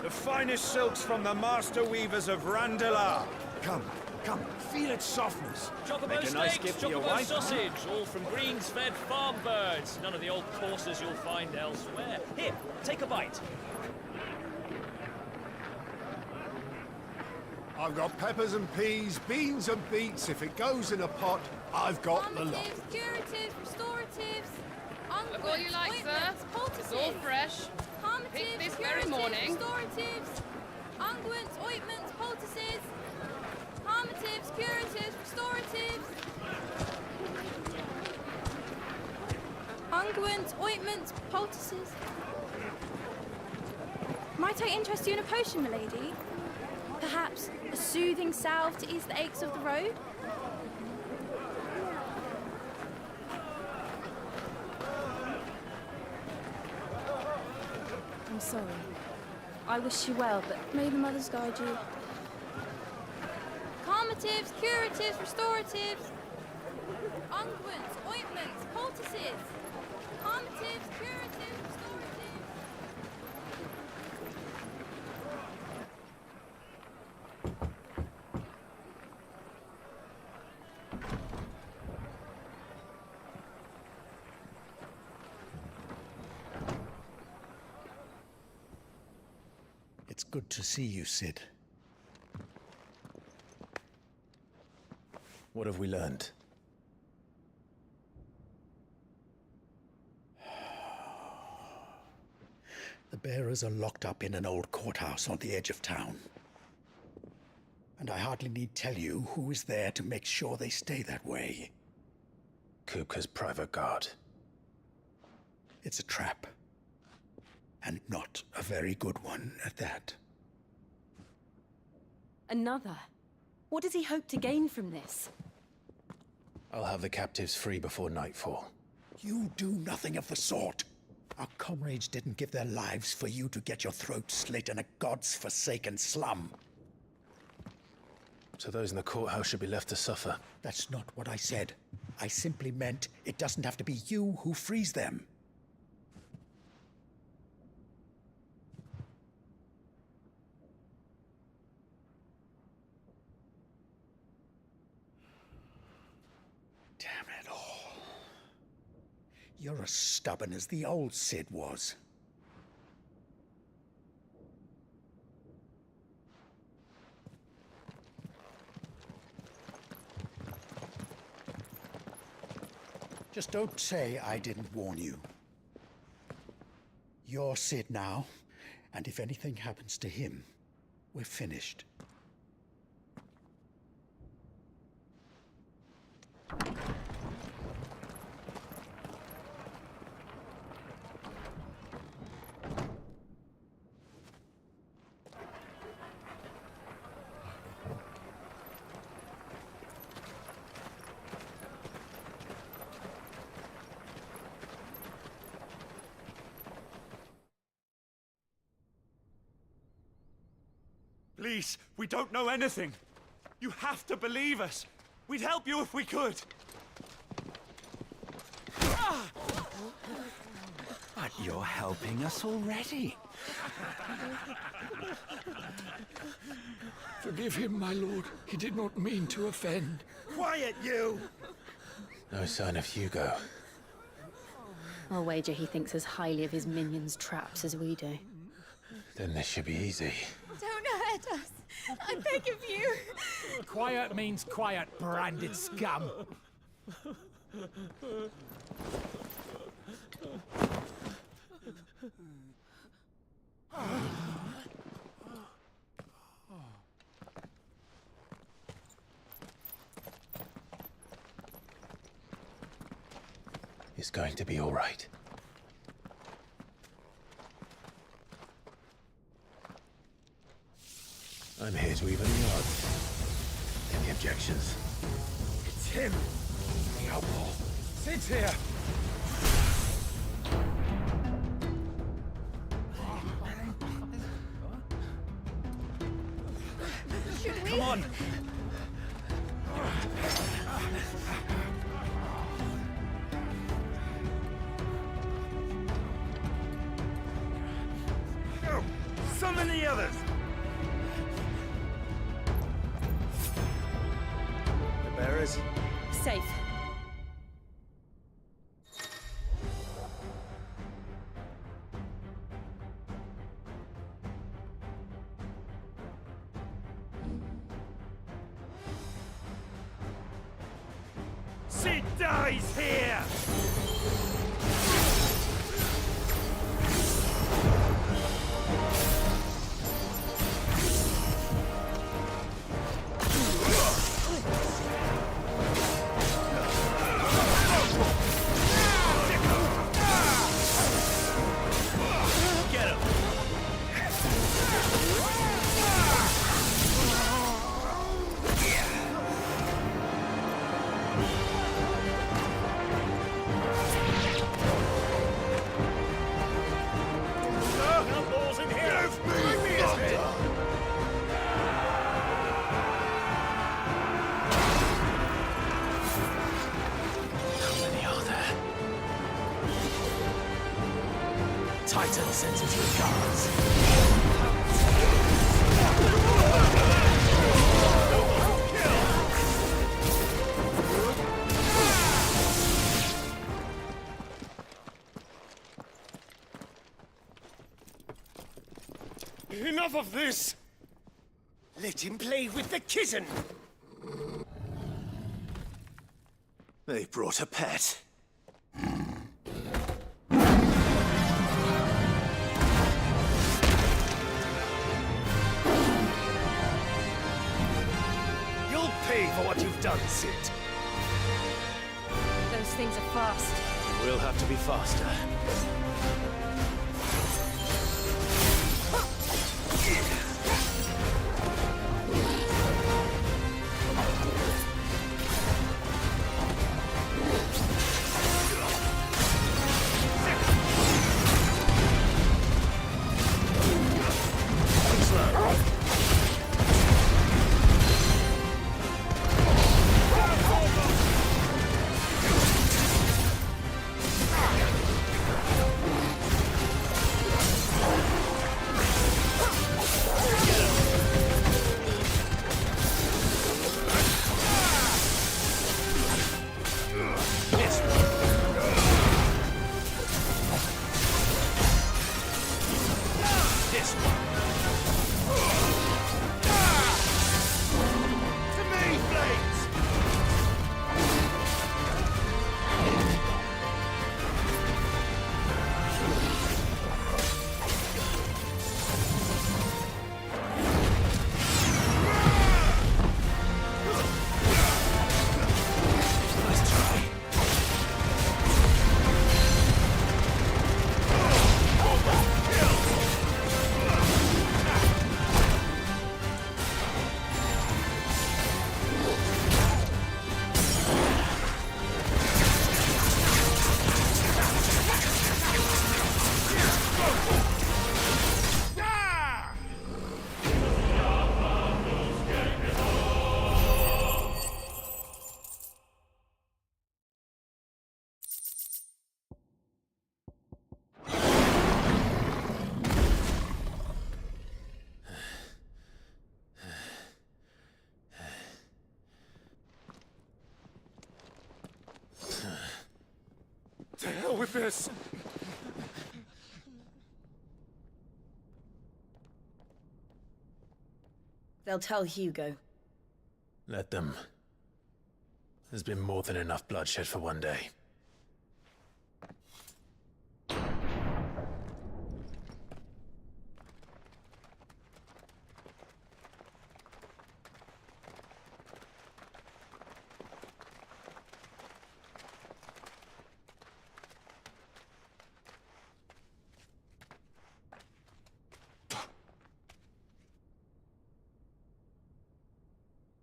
The finest silks from the master weavers of Randalar. Come, feel its softness. Chocobo Make a nice steaks, gift for your chocobo wife. sausage, all from greens-fed farm birds. None of the old courses you'll find elsewhere. Here, take a bite. I've got peppers and peas, beans and beets. If it goes in a pot, I've got the lot. Curatives, restoratives, Look all you like, sir. It's all fresh. Picked this very morning. Restoratives, unguents, ointments, poultices, harmatives, curatives, restoratives, unguents, ointments, poultices. Might I interest you in a potion, milady? Perhaps a soothing salve to ease the aches of the road? I'm sorry. I wish you well, but may the mothers guide you. Calmatives, curatives, restoratives, unguents, ointments, poultices. Calmatives, curatives, restoratives. It's good to see you, Sid. What have we learned? The bearers are locked up in an old courthouse on the edge of town. And I hardly need tell you who is there to make sure they stay that way. Kupka's private guard. It's a trap. And not a very good one at that. Another? What does he hope to gain from this? I'll have the captives free before nightfall. You do nothing of the sort. Our comrades didn't give their lives for you to get your throat slit in a god's forsaken slum. So those in the courthouse should be left to suffer. That's not what I said. I simply meant it doesn't have to be you who frees them. Damn it all. You're as stubborn as the old Sid was. Just don't say I didn't warn you. You're Sid now, and if anything happens to him, we're finished. Please, we don't know anything. You have to believe us. We'd help you if we could. But you're helping us already. Forgive him, my lord. He did not mean to offend. Quiet, you! No sign of Hugo. I'll wager he thinks as highly of his minions' traps as we do. Then this should be easy. Don't hurt us. I beg of you. Quiet means quiet, branded scum. It's going to be all right. I'm here to even the odds. Any objections? It's him! The outlaw. Sit here! Should we? Come on! Summon the others! The bearers? Safe. Sid dies here! Titan sends his regards. Enough of this! Let him play with the kitten! They brought a pet. You'll pay for what you've done, Sid. Those things are fast. We'll have to be faster. To hell with this! They'll tell Hugo. Let them. There's been more than enough bloodshed for one day.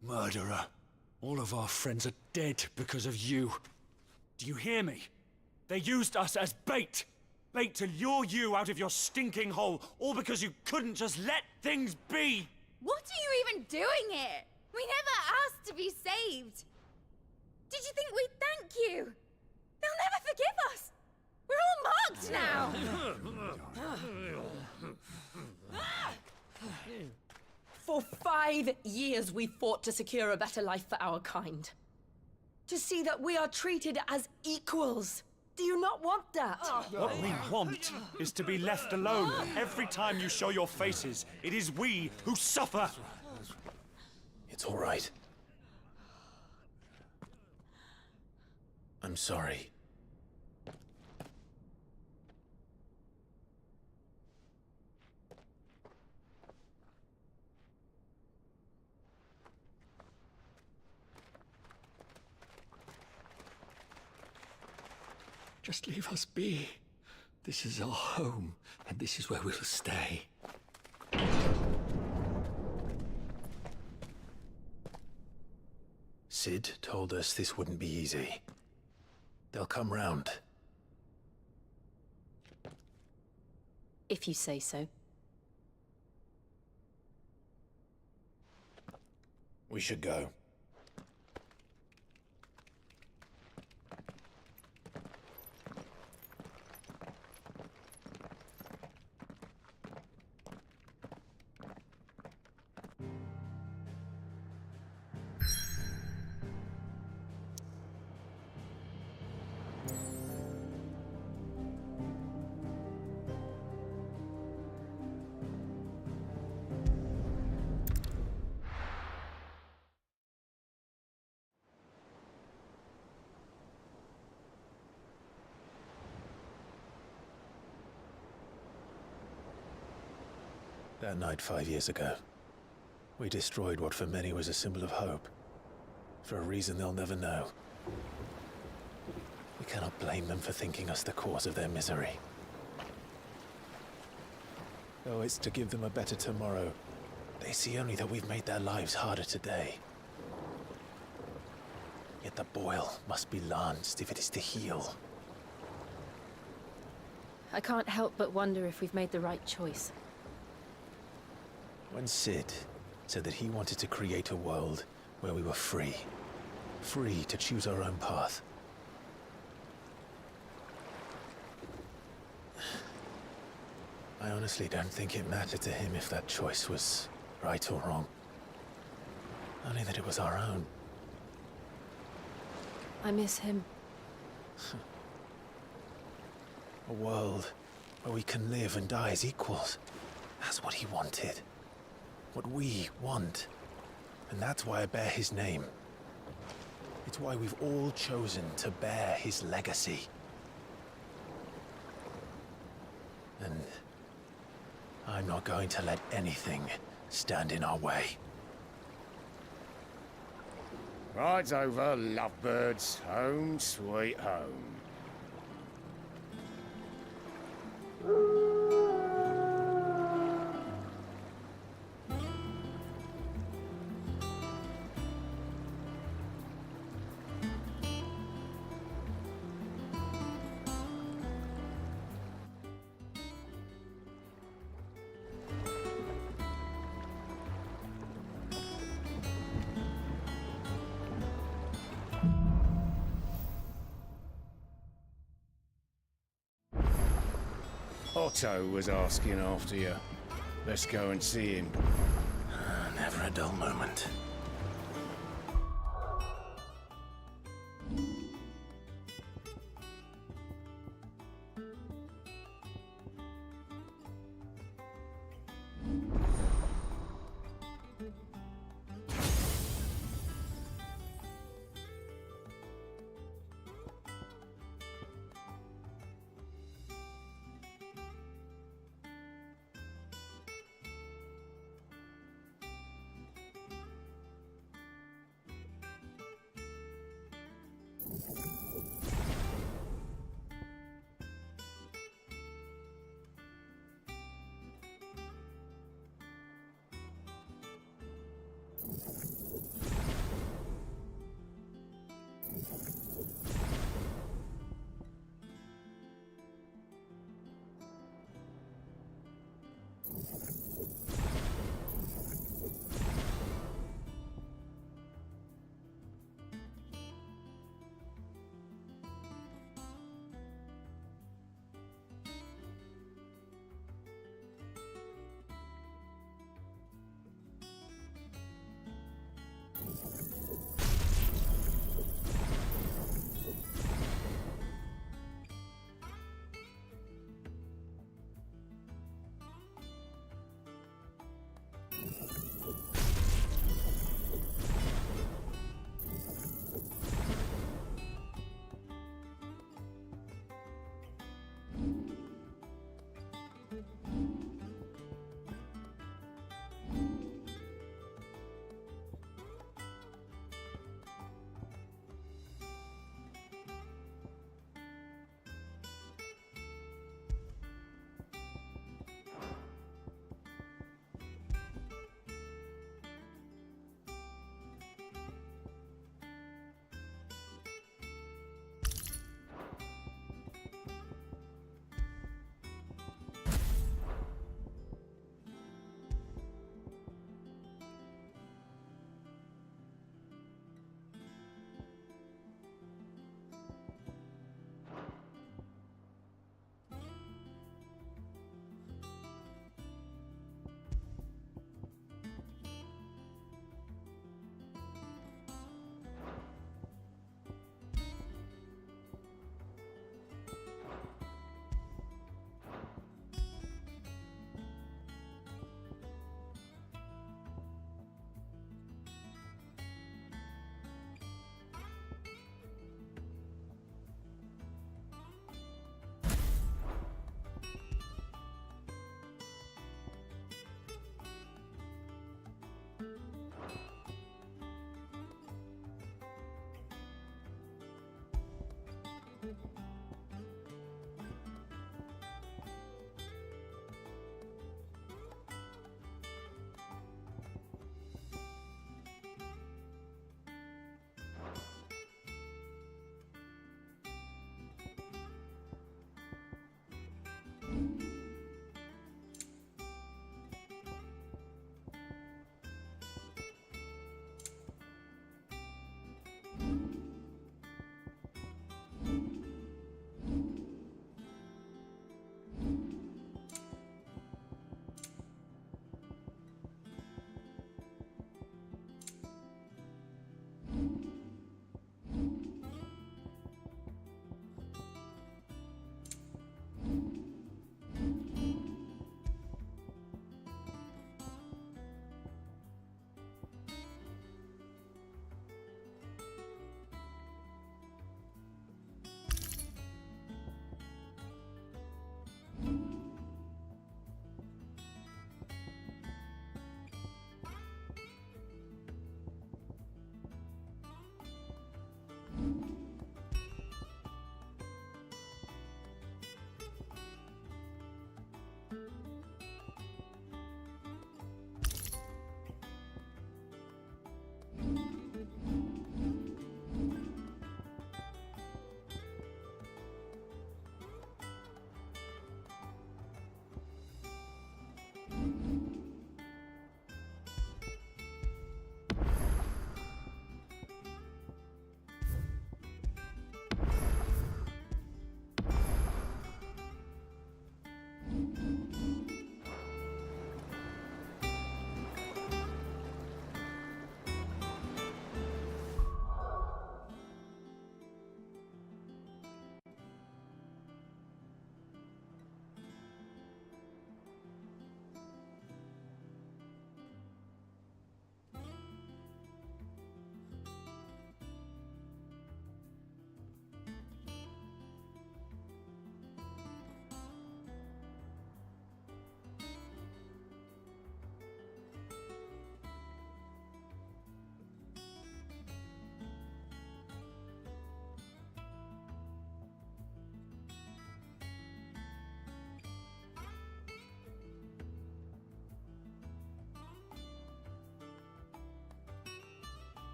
Murderer. All of our friends are dead because of you. Do you hear me? They used us as bait. Bait to lure you out of your stinking hole, all because you couldn't just let things be. What are you even doing here? We never asked to be saved. Did you think we'd thank you? They'll never forgive us. We're all marked now. For 5 years we fought to secure a better life for our kind. To see that we are treated as equals. Do you not want that? What we want is to be left alone. Every time you show your faces, it is we who suffer. It's all right. I'm sorry. Just leave us be. This is our home, and this is where we'll stay. Sid told us this wouldn't be easy. They'll come round. If you say so. We should go. That night 5 years ago, we destroyed what for many was a symbol of hope. For a reason they'll never know. We cannot blame them for thinking us the cause of their misery. Though it's to give them a better tomorrow, they see only that we've made their lives harder today. Yet the boil must be lanced if it is to heal. I can't help but wonder if we've made the right choice. When Sid said that he wanted to create a world where we were free. Free to choose our own path. I honestly don't think it mattered to him if that choice was right or wrong. Only that it was our own. I miss him. A world where we can live and die as equals. That's what he wanted. What we want. And that's why I bear his name. It's why we've all chosen to bear his legacy. And I'm not going to let anything stand in our way. Rides over, lovebirds. Home, sweet home. Otto was asking after you. Let's go and see him. Never a dull moment.